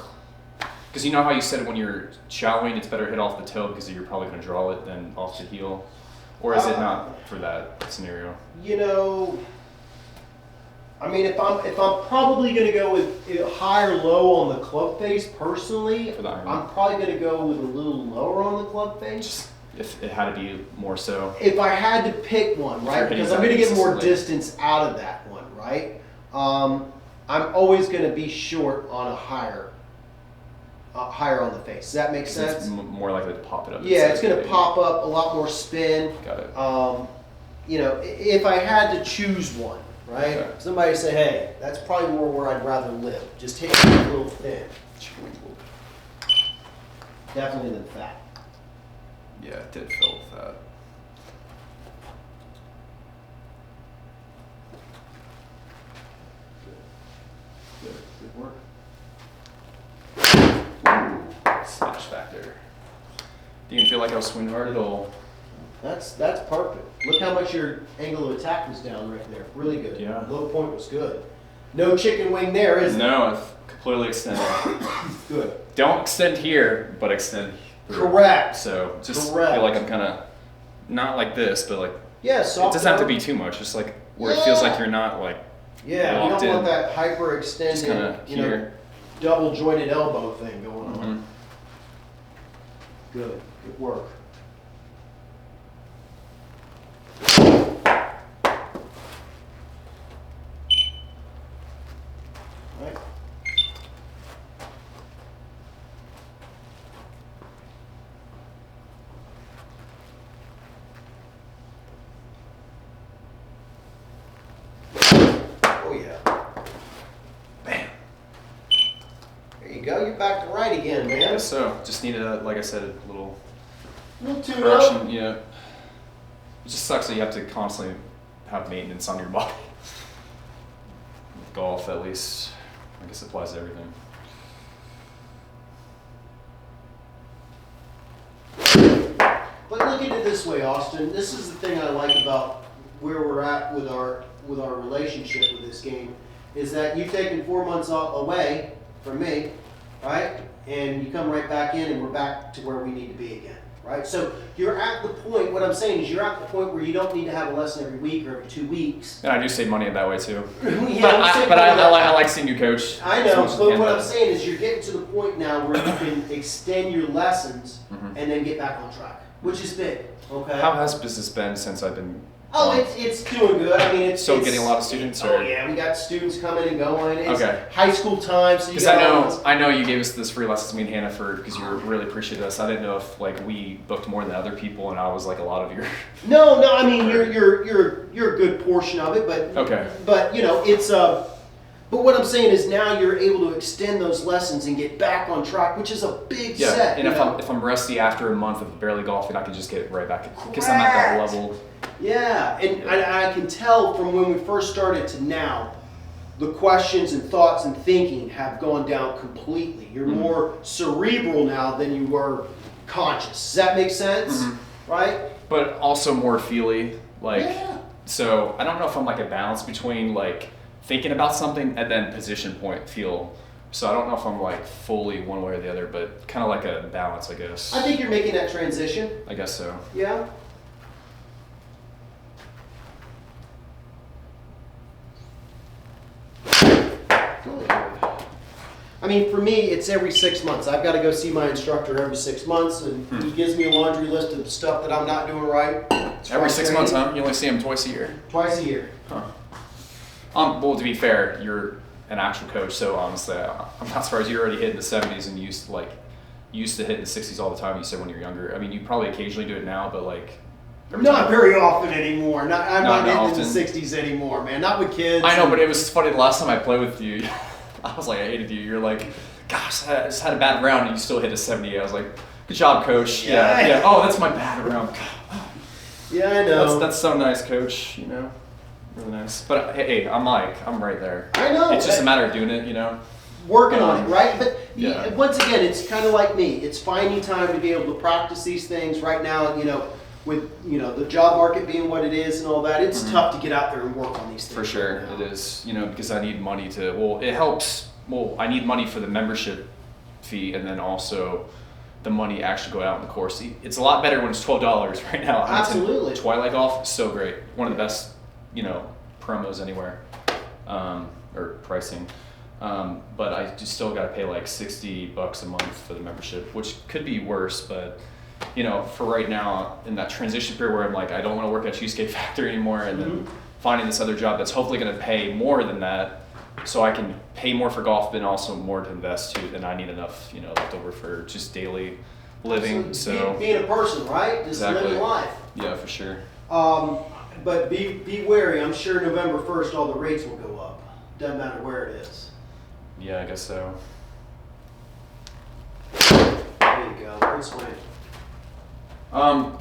because you know how you said when you're shallowing, it's better hit off the toe because you're probably going to draw it than off the heel, or is it not for that scenario? You know, I mean, if I'm probably going to go with high or low on the club face personally, For the iron. I'm probably going to go with a little lower on the club face. Just if it had to be more so. If I had to pick one, right, Hitting because I'm going to get more consistently. distance out of that one, right? I'm always going to be short on a higher on the face. Does that make sense? It's more likely to pop it up. Yeah, instead it's of going to hitting. pop up a lot more spin. Got it. You know, if I had to choose one, right? Okay. Somebody say, hey, that's probably more where I'd rather live. Just hit it a little thin. Definitely than fat. Yeah, it did fill with that. Good work. Smash factor. Do you feel like I was swinging hard at all? That's perfect. Look how much your angle of attack was down right there. Really good. Yeah. Low point was good. No chicken wing there, is there? No, I've completely extended. Good. Don't extend here, but extend through. Correct. So just Correct. feel like I'm kind of not like this, but like Yeah, it soft doesn't have to arm. be too much. Just like where it feels like you're not like Yeah, you locked don't want in. that Just hyperextended, kinda you know, here. double jointed elbow thing going on. Mhm. Good. Good work. Right. Oh yeah. Bam. There you go. You're back to right again, man. Yeah, so just needed a, like I said, a little Little tune correction. up. Yeah. It just sucks that you have to constantly have maintenance on your body. With golf, at least, I guess it applies to everything. But look at it this way, Austin. This is the thing I like about where we're at with our relationship with this game, is that you've taken 4 months away from me, right? And you come right back in, and we're back to where we need to be again, right? So you're at the point. What I'm saying is, you're at the point where you don't need to have a lesson every week or every 2 weeks. And I do save money that way too. Yeah, But I'm saying I like seeing you coach. I as know, much as but can, what I'm saying is you're getting to the point now where you can extend your lessons Mhm. and then get back on track, which is big, okay? How has business been since I've been? Oh, gone? it's doing good. I mean, it's Still getting a lot of students, Oh or- yeah, we got students coming and going. It's Okay. high school time, so you Because got I know you gave us this free lessons, me and Hannah, because you really appreciated us. I didn't know if like we booked more than other people, and I was like a lot of your. No, I mean you're a good portion of it, but Okay. But you know it's But what I'm saying is now you're able to extend those lessons and get back on track, which is a big Yeah, set. and you know? if I'm rusty after a month of barely golfing, I can just get right back because I'm at that Correct. level. Yeah, and I can tell from when we first started to now, the questions and thoughts and thinking have gone down completely. You're Mhm. more cerebral now than you were conscious. Does that make sense? Mhm. right? But also more feely, like. Yeah. So I don't know if I'm like a balance between like thinking about something and then position point feel. So I don't know if I'm like fully one way or the other, but kind of like a balance, I guess. I think you're making that transition. I guess so. Yeah. I mean, for me, it's every 6 months. I've got to go see my instructor every 6 months, and he gives me a laundry list of stuff that I'm not doing right. Every 6 months, huh? You only see him twice a year? Twice a year. Huh. Well, to be fair, you're an actual coach, so honestly, I'm not surprised you're already hitting the 70s and used to hit the 60s all the time. You said when you were younger. I mean, you probably occasionally do it now, but like. Not very often anymore. I'm not hitting often. in the 60s anymore, man. Not with kids. I know, but it was funny. The last time I played with you, I was like, I hated you. You're like, gosh, I just had a bad round, and you still hit a 70. I was like, good job, coach. Yeah. Oh, that's my bad round. Yeah, I know. That's so nice, coach. You know, really nice. But hey, I'm right there. I know. It's just a matter of doing it, you know. Working on it, right? But Yeah. once again, it's kind of like me. It's finding time to be able to practice these things. Right now, with the job market being what it is and all that, it's tough to get out there and work on these things. For sure, right it now. is. Because I need money to. Well, it helps. Well, I need money for the membership fee, and then also the money actually go out in the course. It's a lot better when it's $12 right now. Absolutely. Twilight Golf is so great. One of the best, promos anywhere, or pricing. But I just still got to pay like $60 a month for the membership, which could be worse, but. For right now, in that transition period where I'm like, I don't want to work at Cheesecake Factory anymore, and then finding this other job that's hopefully going to pay more than that, so I can pay more for golf, but also more to invest too. Then I need enough, left over for just daily living. Absolutely. So being a person, right? Just Exactly. living life. Yeah, for sure. But be wary. I'm sure November 1st, all the rates will go up. Doesn't matter where it is. Yeah, I guess so. There you go. Good swing.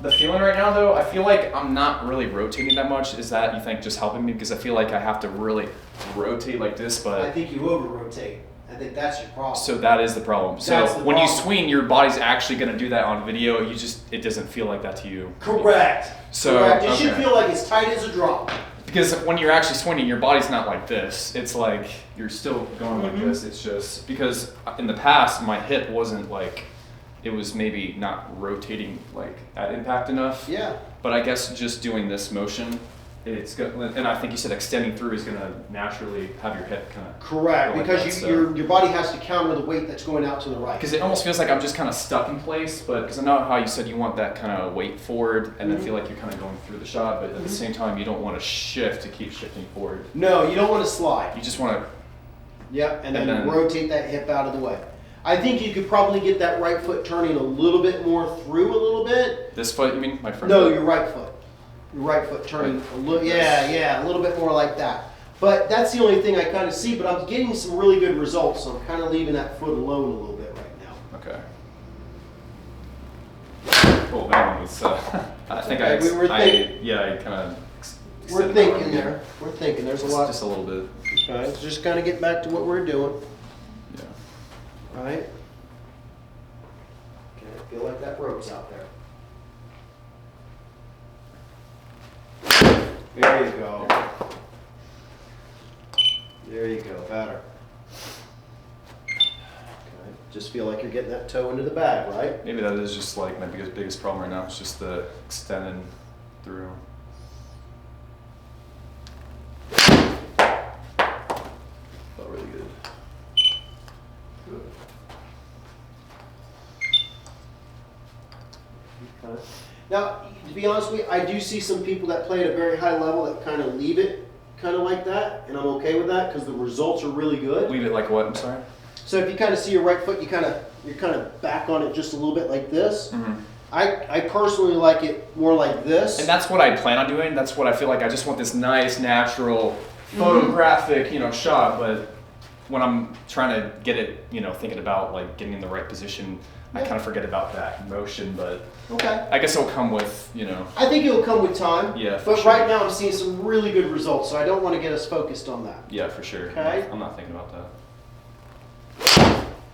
The feeling right now, though, I feel like I'm not really rotating that much. Is that, you think, just helping me? Because I feel like I have to really rotate like this, but. I think you over-rotate. I think that's your problem. So that is the problem. That's So the when you problem. swing, your body's actually going to do that on video. It doesn't feel like that to you. Correct. So, Correct. It should okay. feel like as tight as a drop. Because when you're actually swinging, your body's not like this. It's like you're still going like this. It's just because in the past, my hip wasn't like, it was maybe not rotating like at impact enough. Yeah. But I guess just doing this motion, it's good. And I think you said extending through is going to naturally have your hip kind of. Correct. Like Because that, so. your body has to counter the weight that's going out to the right. Because it almost feels like I'm just kind of stuck in place, but because I know how you said you want that kind of weight forward and then feel like you're kind of going through the shot, but at the same time you don't want to shift to keep shifting forward. No, you don't want to slide. You just want to. Yep, and then And then- rotate that hip out of the way. I think you could probably get that right foot turning a little bit more through a little bit. This foot, you mean? My front No, foot? your right foot. Your right foot turning Right. a little, yeah, a little bit more like that. But that's the only thing I kind of see, but I'm getting some really good results, so I'm kind of leaving that foot alone a little bit right now. Okay. Cool, that one was, I think okay. I kind of. We're thinking there. We're thinking. There's a lot. Just a little bit. Okay, let's just kind of get back to what we're doing. Yeah. Right? Okay, I feel like that rope's out there. There you go. There you go, better. Okay, just feel like you're getting that toe into the bag, right? Maybe that is just like my biggest problem right now. It's just the extending through. Felt really good. Good. Okay. Now, to be honest with you, I do see some people that play at a very high level that kind of leave it kind of like that, and I'm okay with that because the results are really good. Leave it like what? I'm sorry. So if you kind of see your right foot, you're kind of back on it just a little bit like this. Mm-hmm. I personally like it more like this. And that's what I plan on doing. That's what I feel like. I just want this nice, natural, photographic, shot. But when I'm trying to get it, thinking about like getting in the right position, I kind of forget about that motion. But Okay. I guess it'll come with, I think it'll come with time. Yeah, for But sure. right now I'm seeing some really good results, so I don't want to get us focused on that. Yeah, for sure. Okay. I'm not thinking about that.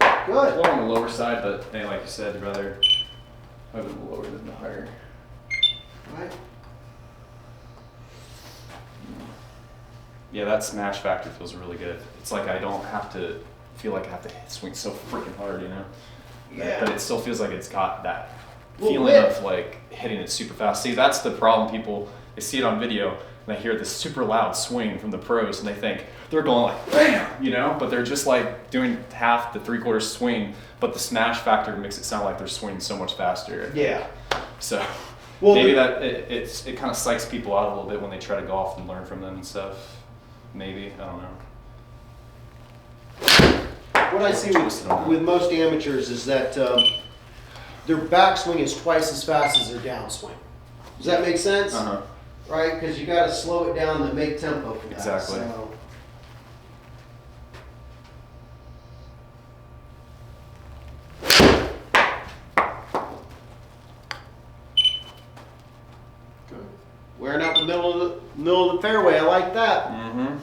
A Good. little on the lower side, but hey, like you said, I'd rather have it lower than the higher. Right? Yeah, that smash factor feels really good. It's like I don't have to feel like I have to swing so freaking hard, you know? Yeah. But it still feels like it's got that Well, feeling of like hitting it super fast. See, that's the problem. People, they see it on video and they hear this super loud swing from the pros and they think they're going like bam, you know? But they're just like doing half the 3/4 swing, but the smash factor makes it sound like they're swinging so much faster. Yeah. So Well, maybe that it kind of psychs people out a little bit when they try to golf and learn from them and stuff. Maybe, I don't know. What I see with most amateurs is that their backswing is twice as fast as their downswing. Does that make sense? Uh-huh. Right? Because you got to slow it down to make tempo for that. Exactly. So. Good. Wearing out the middle of the fairway. I like that. Mm-hmm.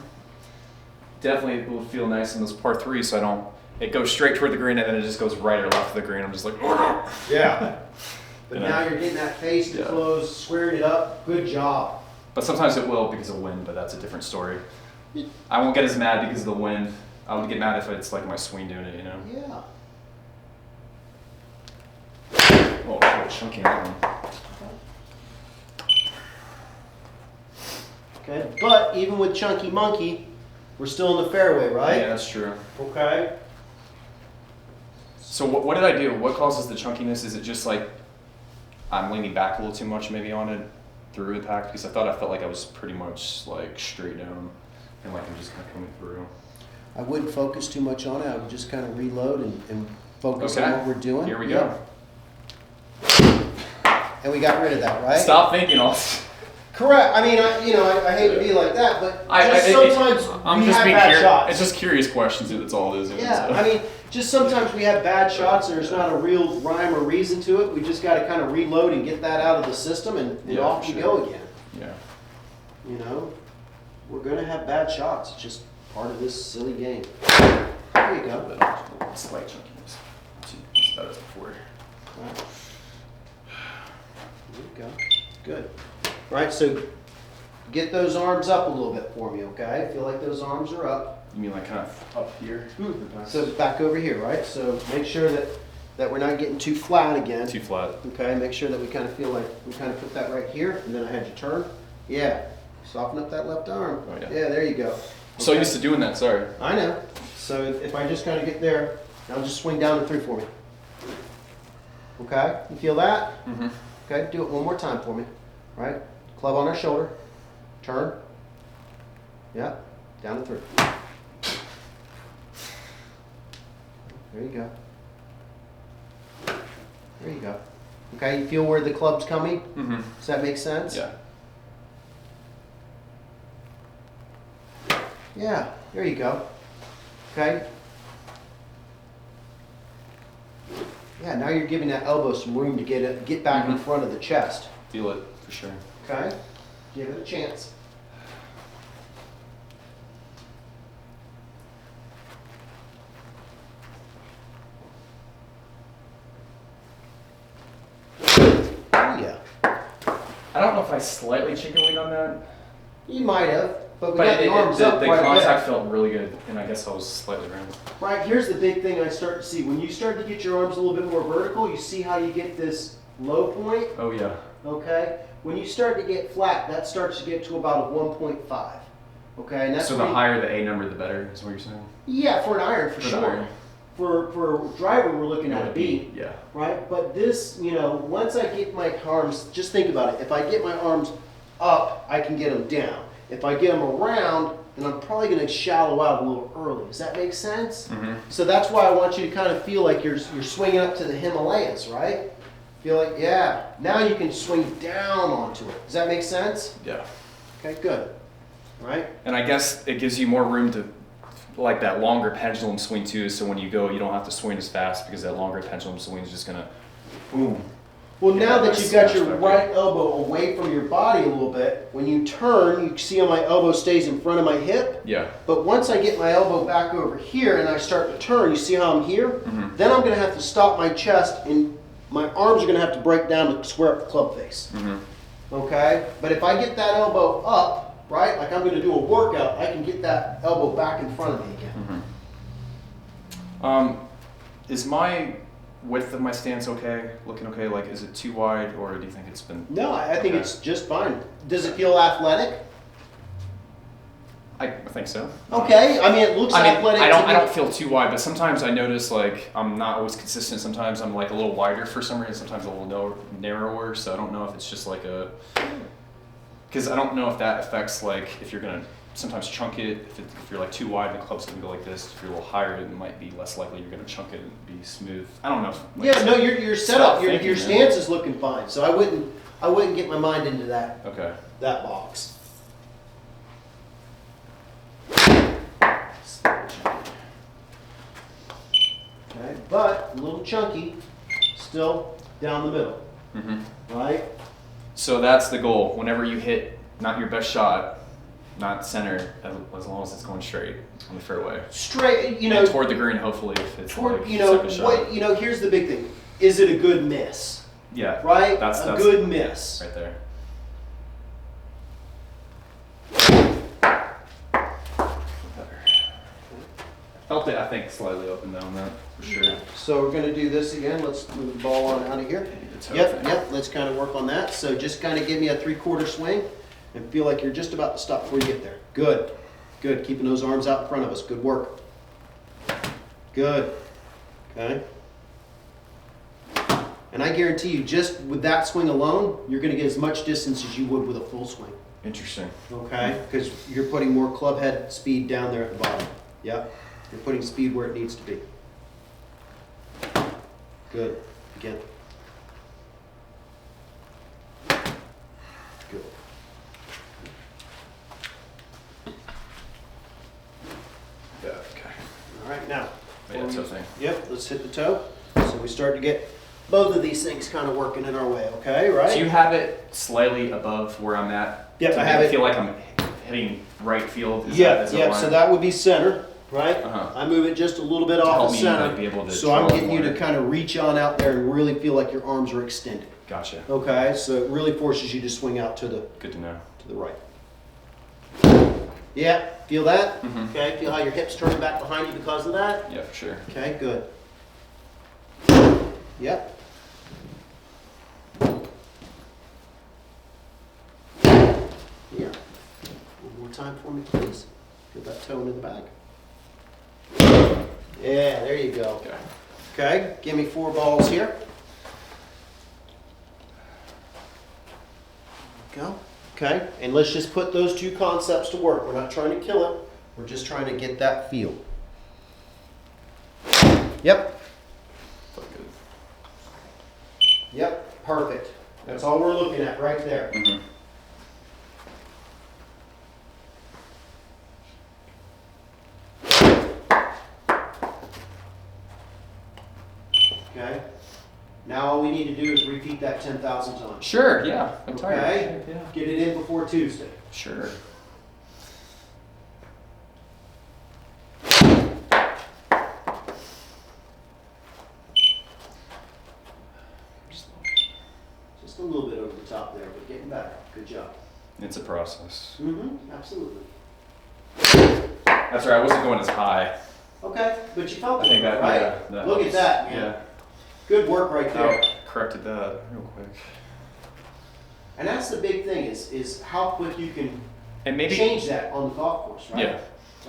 Definitely will feel nice in those par threes, so it goes straight toward the green and then it just goes right or left of the green. I'm just like, Yeah. But You know? now you're getting that face to Yeah. close, squaring it up. Good job. But sometimes it will because of wind, but that's a different story. I won't get as mad because of the wind. I would get mad if it's like my swing doing it, you know? Yeah. Oh, a little chunky on that one. Okay, but even with Chunky Monkey, we're still in the fairway, right? Yeah, that's true. Okay. So what did I do? What causes the chunkiness? Is it just like I'm leaning back a little too much maybe on it through the pack? Because I felt like I was pretty much like straight down and like I'm just kind of coming through. I wouldn't focus too much on it. I would just kind of reload and focus Okay. on what we're doing. Here we go. And we got rid of that, right? Stop thinking all. Correct. I mean, I hate to be like that, but sometimes I'm we just have being bad curious. shots. It's just curious questions. That's all it is. Yeah, So. I mean, just sometimes we have bad shots and there's not a real rhyme or reason to it. We just got to kind of reload and get that out of the system and Yeah, off for we sure. go again. Yeah. You know, we're going to have bad shots. It's just part of this silly game. There you go. Slight chunkiness. It's about as before. Right. There you go. Good. All right, so get those arms up a little bit for me, okay? Feel like those arms are up. You mean like kind of up here? So back over here, right? So make sure that we're not getting too flat again. Too flat. Okay, make sure that we kind of feel like we kind of put that right here, and then I had you turn. Yeah, soften up that left arm. Oh, yeah. Yeah, there you go. So Okay. used to doing that. Sorry. I know. So if I just kind of get there, now just swing down and through for me. Okay, you feel that? Mm-hmm. Okay, do it one more time for me. Right, club on our shoulder, turn. Yeah, down and through. There you go. There you go. Okay, you feel where the club's coming? Mm-hmm. Does that make sense? Yeah. Yeah, there you go. Okay. Yeah, now you're giving that elbow some room to get back in front of the chest. Feel it for sure. Okay? Give it a chance. Yeah. I don't know if I slightly chicken winged on that, You might have, but we but got the arms up the quite a contact bit. felt really good, and I guess I was slightly around. Right, here's the big thing I start to see. When you start to get your arms a little bit more vertical, you see how you get this low point, Oh yeah. okay? When you start to get flat, that starts to get to about a 1.5, okay? And that's So the when you- higher the A number, the better. Is what you're saying? Yeah, for an iron, for For the sure. iron. For a driver, we're looking at a B, Yeah. right? But this, once I get my arms, just think about it. If I get my arms up, I can get them down. If I get them around, then I'm probably going to shallow out a little early. Does that make sense? Mm-hmm. So that's why I want you to kind of feel like you're swinging up to the Himalayas, right? Feel like, yeah, now you can swing down onto it. Does that make sense? Yeah. Okay, good. All right? And I guess it gives you more room to, like that longer pendulum swing too. So when you go, you don't have to swing as fast because that longer pendulum swing is just gonna, boom. Well, Yeah, now that that's you've got much your better. right elbow away from your body a little bit, when you turn, you see how my elbow stays in front of my hip. Yeah. But once I get my elbow back over here and I start to turn, you see how I'm here? Mhm. Then I'm going to have to stop my chest and my arms are going to have to break down to square up the club face. Mm-hmm. Okay, but if I get that elbow up, right, like I'm going to do a workout, I can get that elbow back in front of me again. Is my width of my stance okay? Looking okay? Like, is it too wide, or do you think it's been? No, I think okay? it's just fine. Does it feel athletic? I think so. Okay, I mean it looks athletic. I don't feel too wide, but sometimes I notice like I'm not always consistent. Sometimes I'm like a little wider for some reason. Sometimes a little narrower. So I don't know if it's just like a. Because I don't know if that affects like if you're gonna sometimes chunk it. If you're like too wide, the club's gonna go like this. If you're a little higher, it might be less likely you're gonna chunk it and be smooth. I don't know. Like, yeah, no, your setup, your man. stance is looking fine. So I wouldn't get my mind into that Okay. that box. Okay, but a little chunky, still down the middle, right? So that's the goal. Whenever you hit not your best shot, not center, as long as it's going straight on the fairway. Straight, And toward the green, hopefully, if it's like second shot. Here's the big thing. Is it a good miss? Yeah. Right? That's good miss. right there. Felt it, I think, slightly open down that for sure. So we're going to do this again. Let's move the ball on out of here. Yep. Let's kind of work on that. So just kind of give me a 3/4 swing and feel like you're just about to stop before you get there. Good. Good. Keeping those arms out in front of us. Good work. Good. Okay. And I guarantee you, just with that swing alone, you're going to get as much distance as you would with a full swing. Interesting. Okay? Because you're putting more club head speed down there at the bottom. Yep. You're putting speed where it needs to be. Good. Again. Good. Yeah, okay. All right, now. Yeah, toe thing. Yep, let's hit the toe. So we start to get both of these things kind of working in our way, okay? Right? Do you have it slightly above where I'm at? Yep, to I have make it. Feel like I'm hitting right field? Is Yeah, that yeah. line? So that would be center, right? Uh-huh. I move it just a little bit To off help the me, center. like, be able to so I'm draw getting you to more. kind of reach on out there and really feel like your arms are extended. Gotcha. Okay, so it really forces you to swing out to the Good to know. right. Yeah, feel that? Mhm. Okay, feel how your hips turning back behind you because of that? Yeah, for sure. Okay, good. Yep. Yeah. One more time for me, please. Feel that toe into the back. Yeah, there you go. Okay. Okay, give me 4 balls here. Go. Okay, and let's just put those two concepts to work. We're not trying to kill it. We're just trying to get that feel. Yep. Felt good. Yep, perfect. That's all we're looking at right there. Mhm. Okay. Now all we need to do is repeat that 10,000 times. Sure, yeah. I'm tired. Okay? Yeah. Get it in before Tuesday. Sure. Just a little bit over the top there, but getting better. Good job. It's a process. Mm-hmm, absolutely. That's right, I wasn't going as high. Okay, but you felt I think it, that, right? yeah, that Look at helps. that, man. Yeah. Good work right there. I corrected that real quick. And that's the big thing is how quick you can And maybe change that on the golf course, right? Yeah.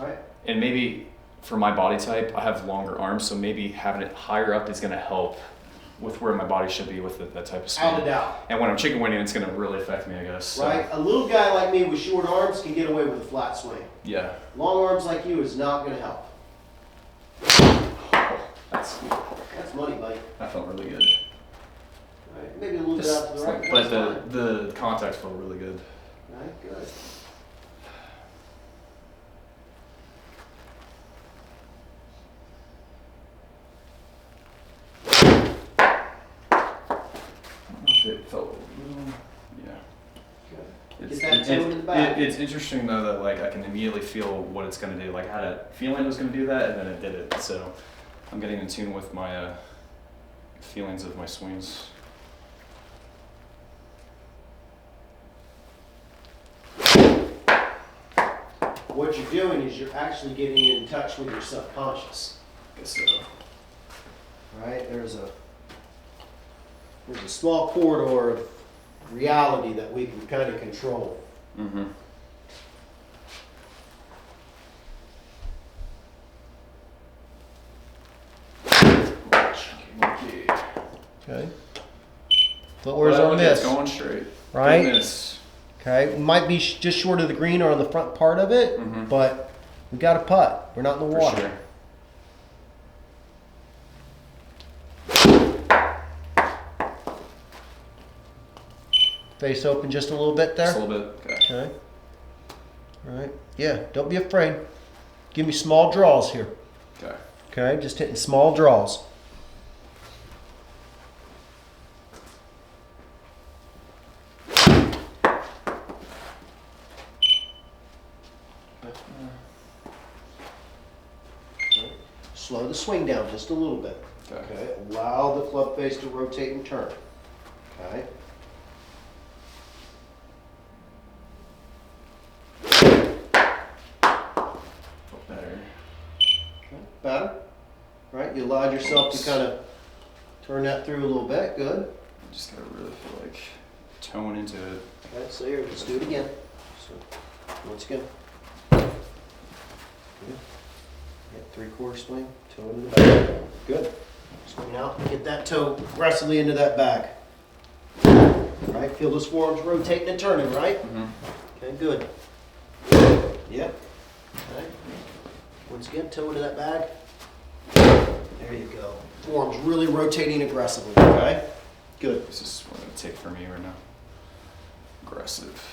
Right? And maybe for my body type, I have longer arms, so maybe having it higher up is gonna help with where my body should be with that type of swing. Out of doubt. And when I'm chicken winging, it's gonna really affect me, I guess. So, Right? A little guy like me with short arms can get away with a flat swing. yeah. Long arms like you is not going to help. That's money, buddy. that felt really good. Right? Maybe a little bit out to the right. But that's fine. the contact felt really good. Right, good. It felt, yeah. Good. Get that toe in the back. It's interesting though that like I can immediately feel what it's gonna do. Like I had a feeling it was gonna do that, and then it did it. So I'm getting in tune with my feelings of my swings. what you're doing is you're actually getting in touch with your subconscious. Guess so. Right? There's a small corridor of reality that we can kind of control. Mm-hmm. Okay. Footwear's Well, on it's this, going straight. right? Goodness. Okay, we might be just short of the green or on the front part of it, Mhm. but we got a putt. We're not in the For water. sure. Face open just a little bit there. Just a little bit. Okay. Okay. All right. Yeah. Don't be afraid. Give me small draws here. Okay. Okay. Just hitting small draws. Slow the swing down just a little bit. Okay. Okay. Allow the club face to rotate and turn. Okay. Better. Okay. Better. Right. You allowed yourself to kind of turn that through a little bit. Good. Just gotta really feel like tone into it. Okay. So here, let's do it again. So once again. Good. Get 3/4 swing. Toe into the bag. Good. Swing out. Get that toe aggressively into that bag. Right. Feel those forearms rotating and turning. Right. Mm-hmm. Okay. Good. Yep. Okay. Once again, toe into that bag. There you go. Forearms really rotating aggressively. Okay. Good. This is what it'll take for me right now. Aggressive.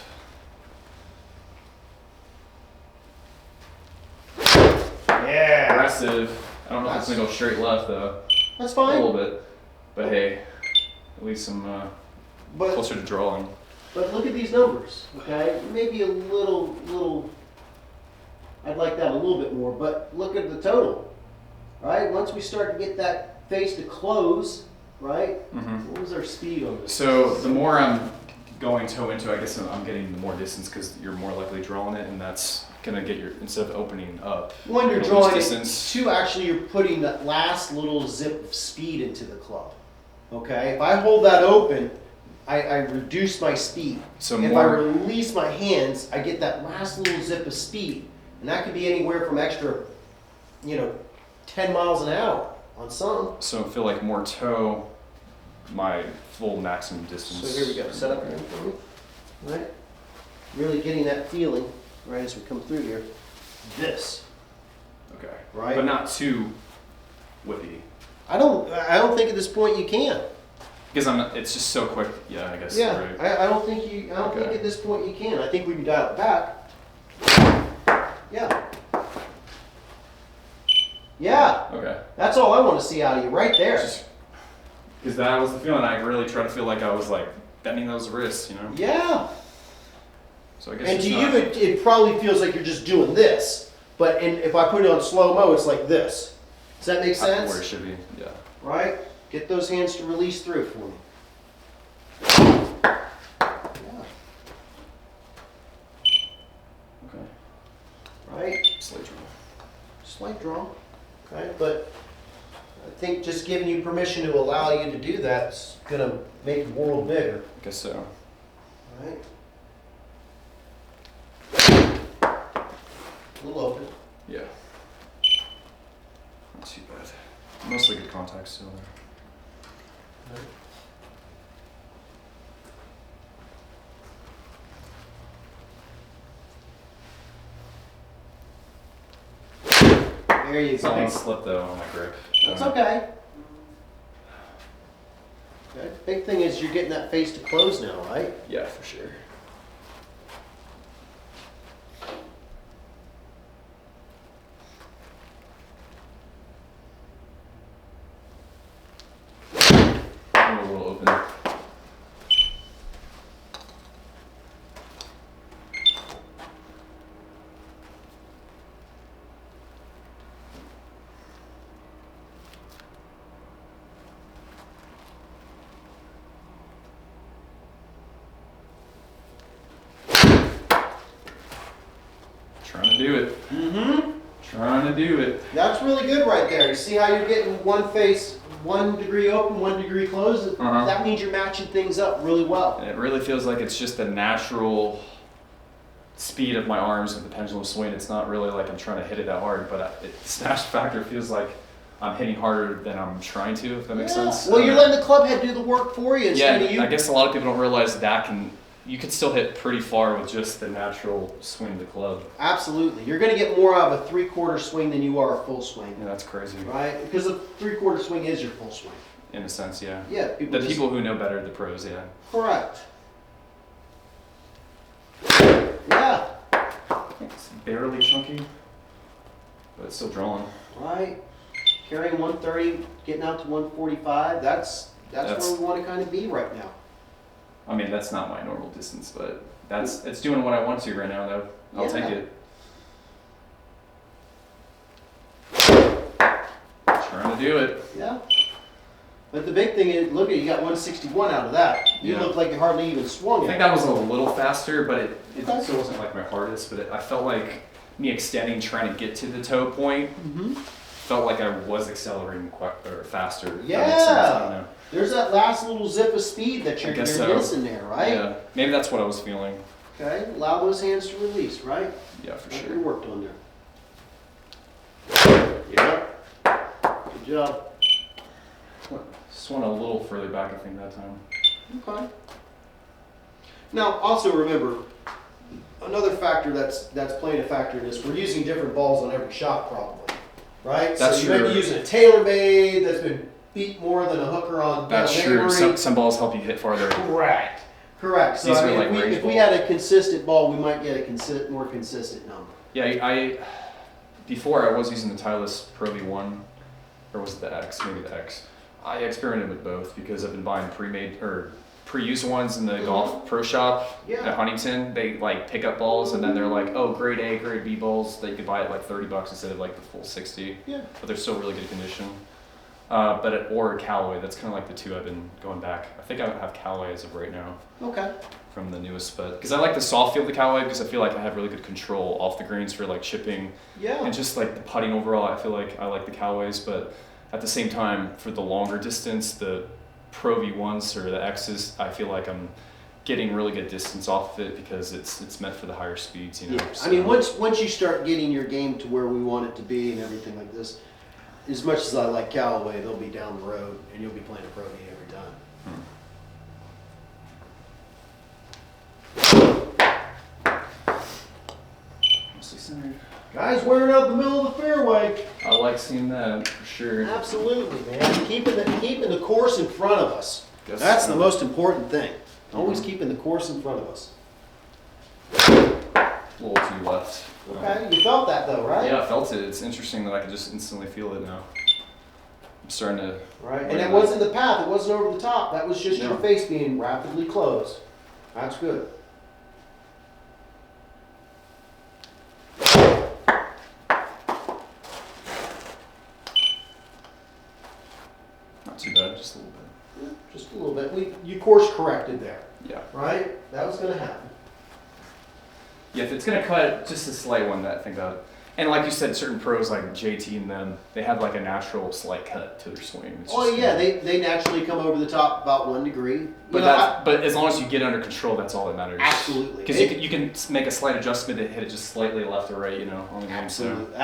Yeah. Aggressive. I don't know if it's gonna go straight left though. That's A fine. little bit. But hey, at least I'm But closer to drawing. look at these numbers. Okay. Maybe a little. I'd like that a little bit more. But look at the total. Right. Once we start to get that face to close. Right. Mm-hmm. What was our speed on this? So the more I'm going toe into, I guess I'm getting more distance because you're more likely drawing it, and that's gonna get your, instead of opening up. One, you're it'll drawing lose it. distance. Two, actually, you're putting that last little zip of speed into the club. Okay? If I hold that open, I reduce my speed. So if more- I release my hands, I get that last little zip of speed. And that could be anywhere from extra, 10 miles an hour on some. So I feel like more toe, my full maximum distance. So here we go. Set up again for me. Right? Really getting that feeling, right, as we come through here. This. Okay. Right. But not too whippy. I don't think at this point you can. Because it's just so quick. Yeah, I guess. Yeah, Right. I don't think Okay. at this point you can. I think we can dial it back. Yeah. Yeah, Okay. that's all I want to see out of you right there. Because that was the feeling. I really tried to feel like I was like bending those wrists, Yeah. So I guess. And it's to not- you, it probably feels like you're just doing this. But if I put it on slow-mo, it's like this. Does that make Where it sense? should be. Yeah. Right? Get those hands to release through for me. Yeah. Okay. Right? Slate draw. Slight draw, okay, but I think just giving you permission to allow you to do that's gonna make the world bigger, I guess so. right? A little open. Yeah. Not too bad. Mostly good contact still there. Right. There you Something go. slipped though on my grip. That's okay. Okay. Big thing is you're getting that face to close now, right? Yeah, for sure. I'm a little open. do it. Mm-hmm. Trying to do it. That's really good right there. You see how you're getting one face 1 degree open, 1 degree closed? That means you're matching things up really well. And it really feels like it's just the natural speed of my arms with the pendulum swing. It's not really like I'm trying to hit it that hard, but snatch factor feels like I'm hitting harder than I'm trying to, if that makes sense. Well, you're letting the club head do the work for you instead of you. I guess a lot of people don't realize that you can still hit pretty far with just the natural swing of the club. Absolutely. You're going to get more out of a 3/4 swing than you are a full swing. Yeah, that's crazy. Right? Because a 3/4 swing is your full swing. In a sense, yeah. Yeah. People who know better, the pros, yeah. Correct. Yeah. It's barely chunky, but it's still drawing. Right. Carrying 130, getting out to 145. That's where we want to kind of be right now. I mean, that's not my normal distance, but it's doing what I want to right now, though. I'll take it. Trying to do it. Yeah. But the big thing is, look at you got 161 out of that. You look like you hardly even swung it. I think that was a little faster, but it still wasn't like my hardest. But I felt like me extending, trying to get to the toe point, felt like I was accelerating faster. Yeah. That makes sense. I don't know. There's that last little zip of speed that you're missing there, right? Yeah, maybe that's what I was feeling. Okay, allow those hands to release, right? Yeah, for Like sure. you worked on there. Yeah. Good job. Just went a little further back, I think, that time. Okay. Now, also remember, another factor that's playing a factor in this, we're using different balls on every shot, probably, right? That's so you true. may be using a TaylorMade that's been beat more than a hooker on. That's true. Some balls help you hit farther. Correct. So These I are mean, like if we had a consistent ball, we might get a more consistent number. Yeah, before I was using the Titleist Pro V1, or was it the X? Maybe the X. I experimented with both because I've been buying pre-used ones in the golf pro shop at Huntington. They like pick up balls and then they're like, oh, grade A, grade B balls that you could buy at like $30 instead of like the full 60. Yeah. But they're still really good condition. Or Callaway, that's kind of like the two I've been going back. I think I have Callaway as of right now. Okay. From the newest, but because I like the soft feel of the Callaway because I feel like I have really good control off the greens for like chipping. Yeah. And just like the putting overall, I feel like I like the Callaways, but at the same time, for the longer distance, the Pro V1s or the X's, I feel like I'm getting really good distance off of it because it's meant for the higher speeds, you know. Yeah. So, I mean, once you start getting your game to where we want it to be and everything like this, as much as I like Callaway, they'll be down the road and you'll be playing a Pro V every time. Mostly centered. Guys wearing out the middle of the fairway. I like seeing that for sure. Absolutely, man. Keeping the course in front of us. That's the most important thing. Always keeping the course in front of us. A little too left. Okay, you felt that though, right? Yeah, I felt it. It's interesting that I can just instantly feel it now. I'm starting to. Right, and that wasn't the path. It wasn't over the top. That was just your face being rapidly closed. That's good. Not too bad, just a little bit. Yeah, just a little bit. You course corrected there. Yeah. Right? That was going to happen. Yeah, if it's gonna cut just a slight one, that thing does. And like you said, certain pros like JT and them, they have like a natural slight cut to their swing. It's Oh yeah, they naturally come over the top about 1 degree. But as long as you get under control, that's all that matters. Absolutely. Because you can make a slight adjustment to hit it just slightly left or right, you know, on the game. Absolutely.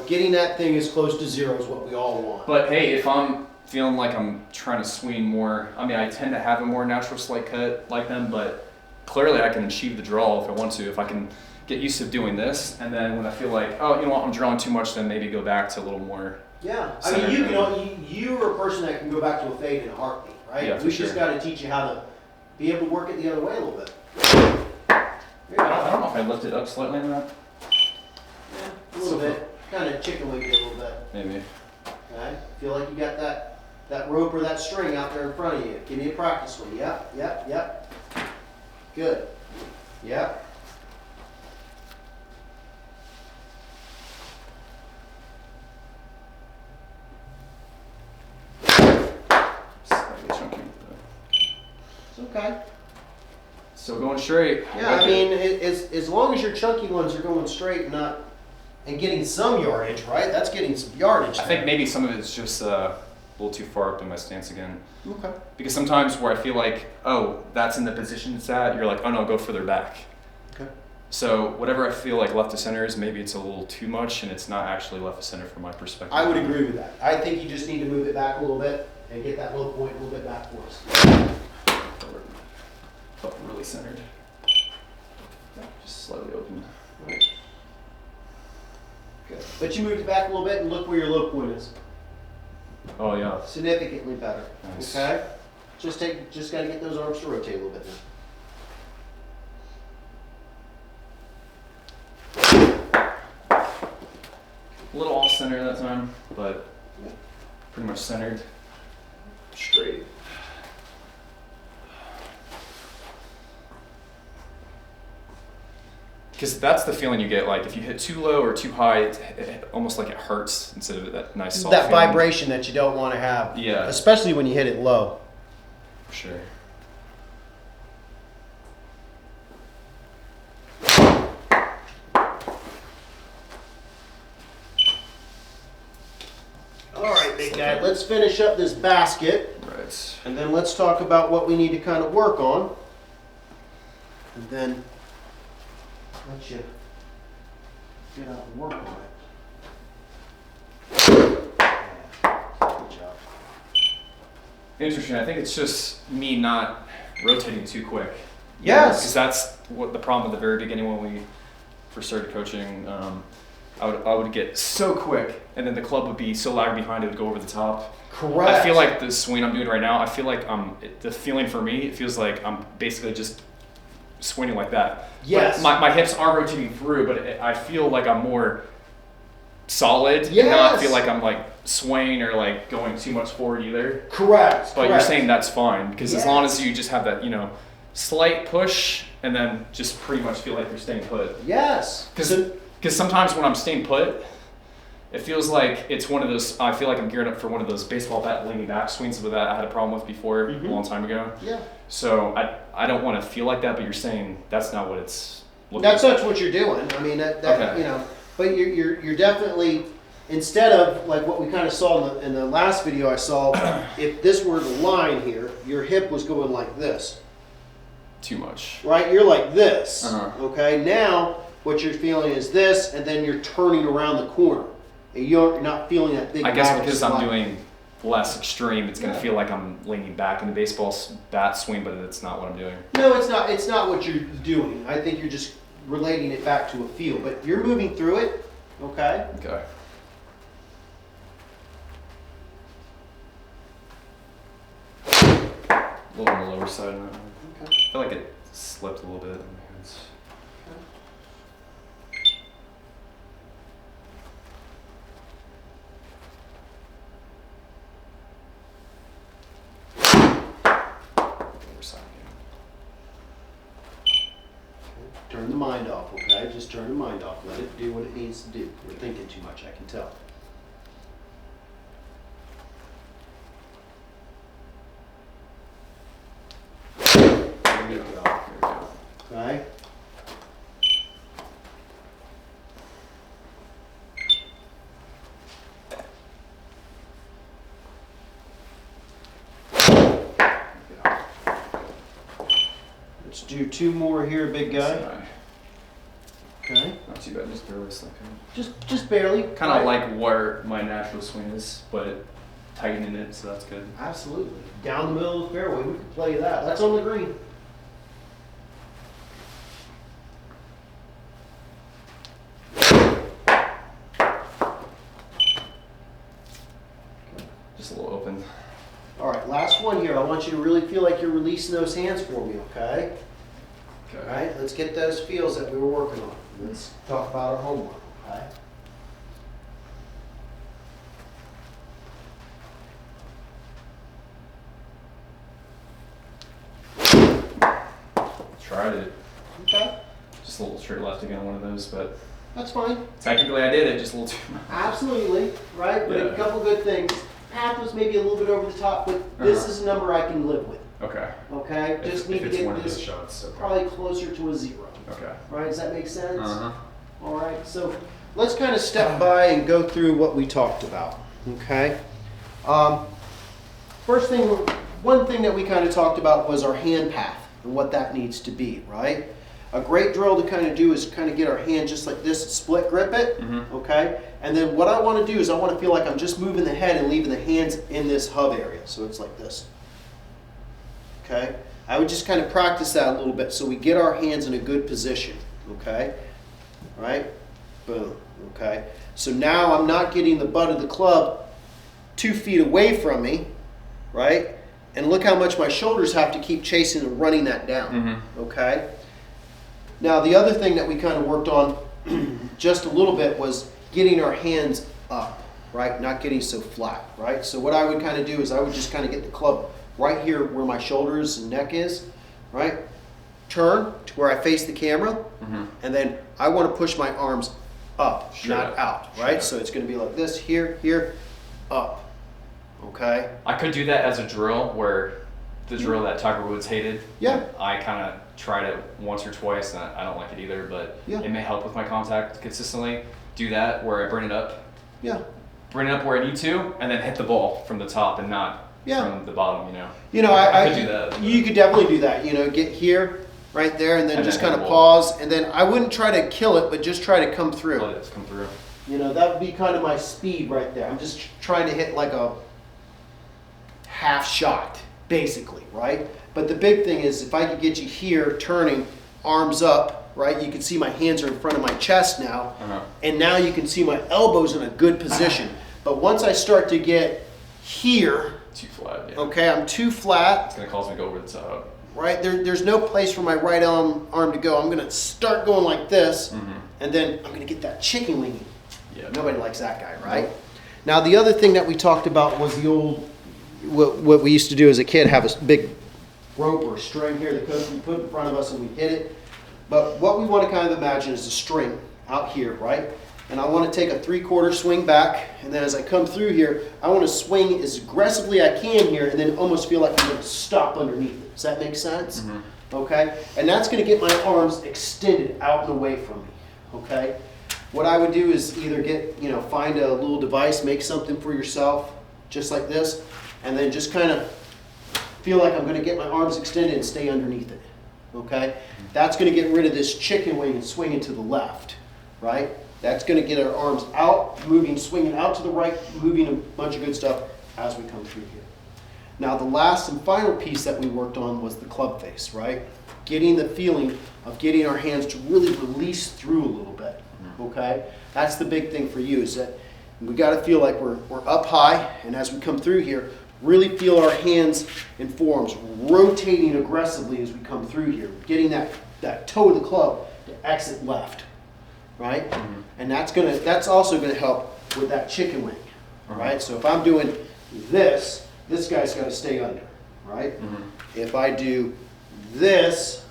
Getting that thing as close to zero is what we all want. But hey, if I'm feeling like I'm trying to swing more, I mean, I tend to have a more natural slight cut like them, but clearly I can achieve the draw if I want to. If I can get used to doing this, and then when I feel like, oh, you know what, I'm drawing too much, then maybe go back to a little more. Yeah, I mean, you're a person that can go back to a fade in a heartbut, right? Yeah, we sure. just got to teach you how to be able to work it the other way a little bit. I don't know if I lifted up slightly in that. Yeah, a little bit. Kind of chicken wing it a little bit. Maybe. Okay, feel like you got that rope or that string out there in front of you. Give me a practice one. Yep. Good. Yep. Slightly chunky. It's okay. Still going straight. Yeah, I mean, as long as your chunky ones are going straight and not and getting some yardage, right? That's getting some yardage. I think maybe some of it's just a little too far up in my stance again. Okay. Because sometimes where I feel like, oh, that's in the position it's at, you're like, oh no, go further back. Okay. So whatever I feel like left to center is, maybe it's a little too much and it's not actually left to center from my perspective. I would agree with that. I think you just need to move it back a little bit and get that low point a little bit back for us. Felt really centered. Just slightly open. Right. Good. But you moved it back a little bit and look where your low point is. Oh yeah. Significantly better. Nice. Okay? Just gotta get those arms to rotate a little bit now. A little off center that time, but pretty much centered. Straight. Because that's the feeling you get, like if you hit too low or too high, it almost like it hurts instead of that nice soft That feeling. vibration that you don't want to have. Yeah. Especially when you hit it low. For sure. All right, big guy, let's finish up this basket. Right. And then let's talk about what we need to kind of work on. And then let you get out and work on it. Good job. Interesting. I think it's just me not rotating too quick. Yes. Because that's what the problem at the very beginning when we first started coaching. I would get so quick, and then the club would be so lagging behind, it would go over the top. Correct. I feel like the swing I'm doing right now, I feel like the feeling for me, it feels like I'm basically just swinging like that. Yes. But my hips are rotating through, but I feel like I'm more solid. Yes. And not feel like I'm like swaying or like going too much forward either. Correct. But you're correct. saying that's fine, because as Yes. long as you just have that, slight push and then just pretty much feel like you're staying put. Yes. Because sometimes when I'm staying put, it feels like it's one of those, I feel like I'm gearing up for one of those baseball bat leaning back swings that I had a problem with before a long time ago. Yeah. So I don't want to feel like that, but you're saying that's not what it's looking That's like. what you're doing. I mean, that Okay. but you're definitely, instead of like what we kind of saw in the last video I saw, if this were the line here, your hip was going like this, Too much. right? You're like this, Uh-huh. okay? Now, what you're feeling is this, and then you're turning around the corner. And you're not feeling that big I guess lateral because slide. I'm doing less extreme, it's going to Yeah. feel like I'm leaning back in the baseball bat swing, but it's not what I'm doing. No, it's not. It's not what you're doing. I think you're just relating it back to a feel. But you're moving through it, okay? Okay. A little on the lower side of that one. Okay. I feel like it slipped a little bit in my hands. Lower side again. Turn the mind off, okay? Just turn the mind off. Let it do what it needs to do. You're thinking too much, I can tell. There you go. There we go. Okay? Let's do two more here, big guy. Okay? Not too bad, just barely slipping. Just barely. Kind of like where my natural swing is, but tightening it, so that's good. Absolutely. Down the middle of the fairway, we could play that. That's on the green. Just a little open. All right, last one here. I want you to really feel like you're releasing those hands for me, okay? All Okay. right, let's get those feels that we were working on. Let's talk about our homework, okay? Tried it. Okay, Just a little straight left again, one of those, but that's fine. technically I did it, just a little too much. Absolutely, right? But Yeah. a couple good things. Path was maybe a little bit over the top, but this Uh-huh. is a number I can live with, Okay. okay? Just need if to it's get one of those this shots. Okay. probably closer to a 0. Okay. Right, does that make sense? Uh-huh. All right, so let's kind of step by and go through what we talked about, okay? First thing, one thing that we kind of talked about was our hand path and what that needs to be, right? A great drill to kind of do is kind of get our hand just like this, split grip it, okay? And then what I want to do is I want to feel like I'm just moving the head and leaving the hands in this hub area. So it's like this, okay? I would just kind of practice that a little bit so we get our hands in a good position, okay? Right? Boom, okay? So now I'm not getting the butt of the club 2 feet away from me, right? And look how much my shoulders have to keep chasing and running that down, okay? Now the other thing that we kind of worked on just a little bit was getting our hands up, right? Not getting so flat, right? So what I would kind of do is I would just kind of get the club right here where my shoulders and neck is, right? Turn to where I face the camera, and then I want to push my arms up, not out, right? So it's going to be like this, here, here, up, okay? I could do that as a drill, where the drill that Tiger Woods hated. Yeah. I kind of tried it once or twice, and I don't like it either, but it may help with my contact consistently. Do that where I bring it up. Yeah. Bring it up where I need to, and then hit the ball from the top and not from the bottom, you know? You know, I could do that. You could definitely do that, you know, get here, right there, and then just kind of pause, and then I wouldn't try to kill it, but just try to come through. Let it come through. You know, that would be kind of my speed right there. I'm just trying to hit like a half shot, basically, right? But the big thing is if I could get you here, turning, arms up, right? You can see my hands are in front of my chest now, and now you can see my elbows in a good position. But once I start to get here, too flat, okay, I'm too flat. It's going to cause me to go over the top. Right, there's no place for my right arm to go. I'm gonna start going like this, and then I'm gonna get that chicken wing. Yeah. Nobody likes that guy, right? Nope. Now the other thing that we talked about was the old, what we used to do as a kid, have a big rope or a string here that we put in front of us and we hit it. But what we want to kind of imagine is a string out here, right? And I want to take a 3/4 swing back, and then as I come through here, I want to swing as aggressively I can here, and then almost feel like I'm going to stop underneath it. Does that make sense? Okay? And that's going to get my arms extended out and away from me. Okay? What I would do is either get, you know, find a little device, make something for yourself, just like this, and then just kind of feel like I'm going to get my arms extended and stay underneath it. Okay? That's going to get rid of this chicken wing and swinging to the left, right? That's going to get our arms out, moving, swinging out to the right, moving a bunch of good stuff as we come through here. Now the last and final piece that we worked on was the club face, right? Getting the feeling of getting our hands to really release through a little bit, okay? That's the big thing for you, is that we got to feel like we're up high, and as we come through here, really feel our hands and forearms rotating aggressively as we come through here, getting that toe of the club to exit left, right? And that's also gonna help with that chicken wing, right? So if I'm doing this guy's got to stay under, right? If I do this,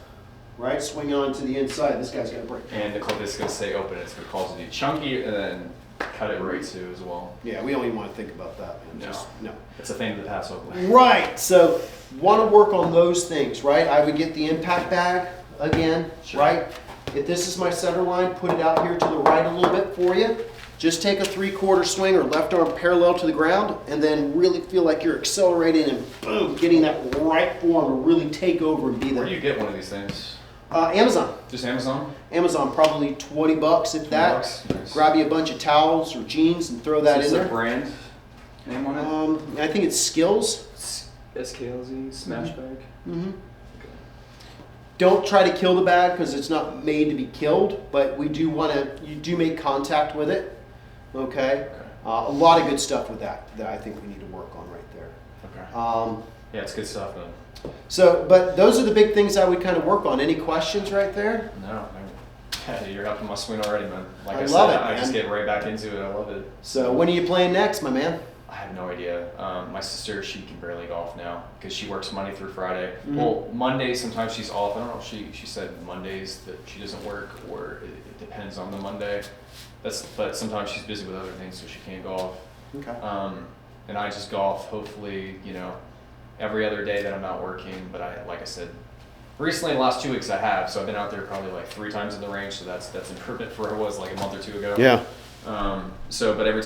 right, swing on to the inside, this guy's got to break. And the club is going to stay open. It's going to cause it to be chunky, and then cut it right too as well. Yeah, we don't even want to think about that, man. No. It's a thing of the past, hopefully. Right. So want to work on those things, right? I would get the impact bag again, right? If this is my center line, put it out here to the right a little bit for you. Just take a 3/4 swing or left arm parallel to the ground, and then really feel like you're accelerating and boom, getting that right form to really take over and be there. Where do you get one of these things? Amazon. Just Amazon? Amazon, probably $20 if that. Nice. Grab you a bunch of towels or jeans and throw that in there. Is there a brand name on it? I think it's Skills. SKLZ, Smash Bag? Don't try to kill the bag because it's not made to be killed, but you do make contact with it. Okay. A lot of good stuff with that I think we need to work on right there. Okay. Yeah, it's good stuff, man. So, but those are the big things I would kind of work on. Any questions right there? No. Yeah, you're up in my swing already, man. Like I love said, it, I just man. get right back into it. I love it. So when are you playing next, my man? I have no idea. My sister, she can barely golf now because she works Monday through Friday. Well, Mondays sometimes she's off. I don't know if she said Mondays that she doesn't work, or it depends on the Monday. But sometimes she's busy with other things, so she can't golf. Okay. And I just golf, hopefully, every other day that I'm not working. But like I said, Recently, the last 2 weeks I have, so I've been out there probably like 3 times in the range, so that's improvement for what it was like a month or two ago. Yeah. So, but every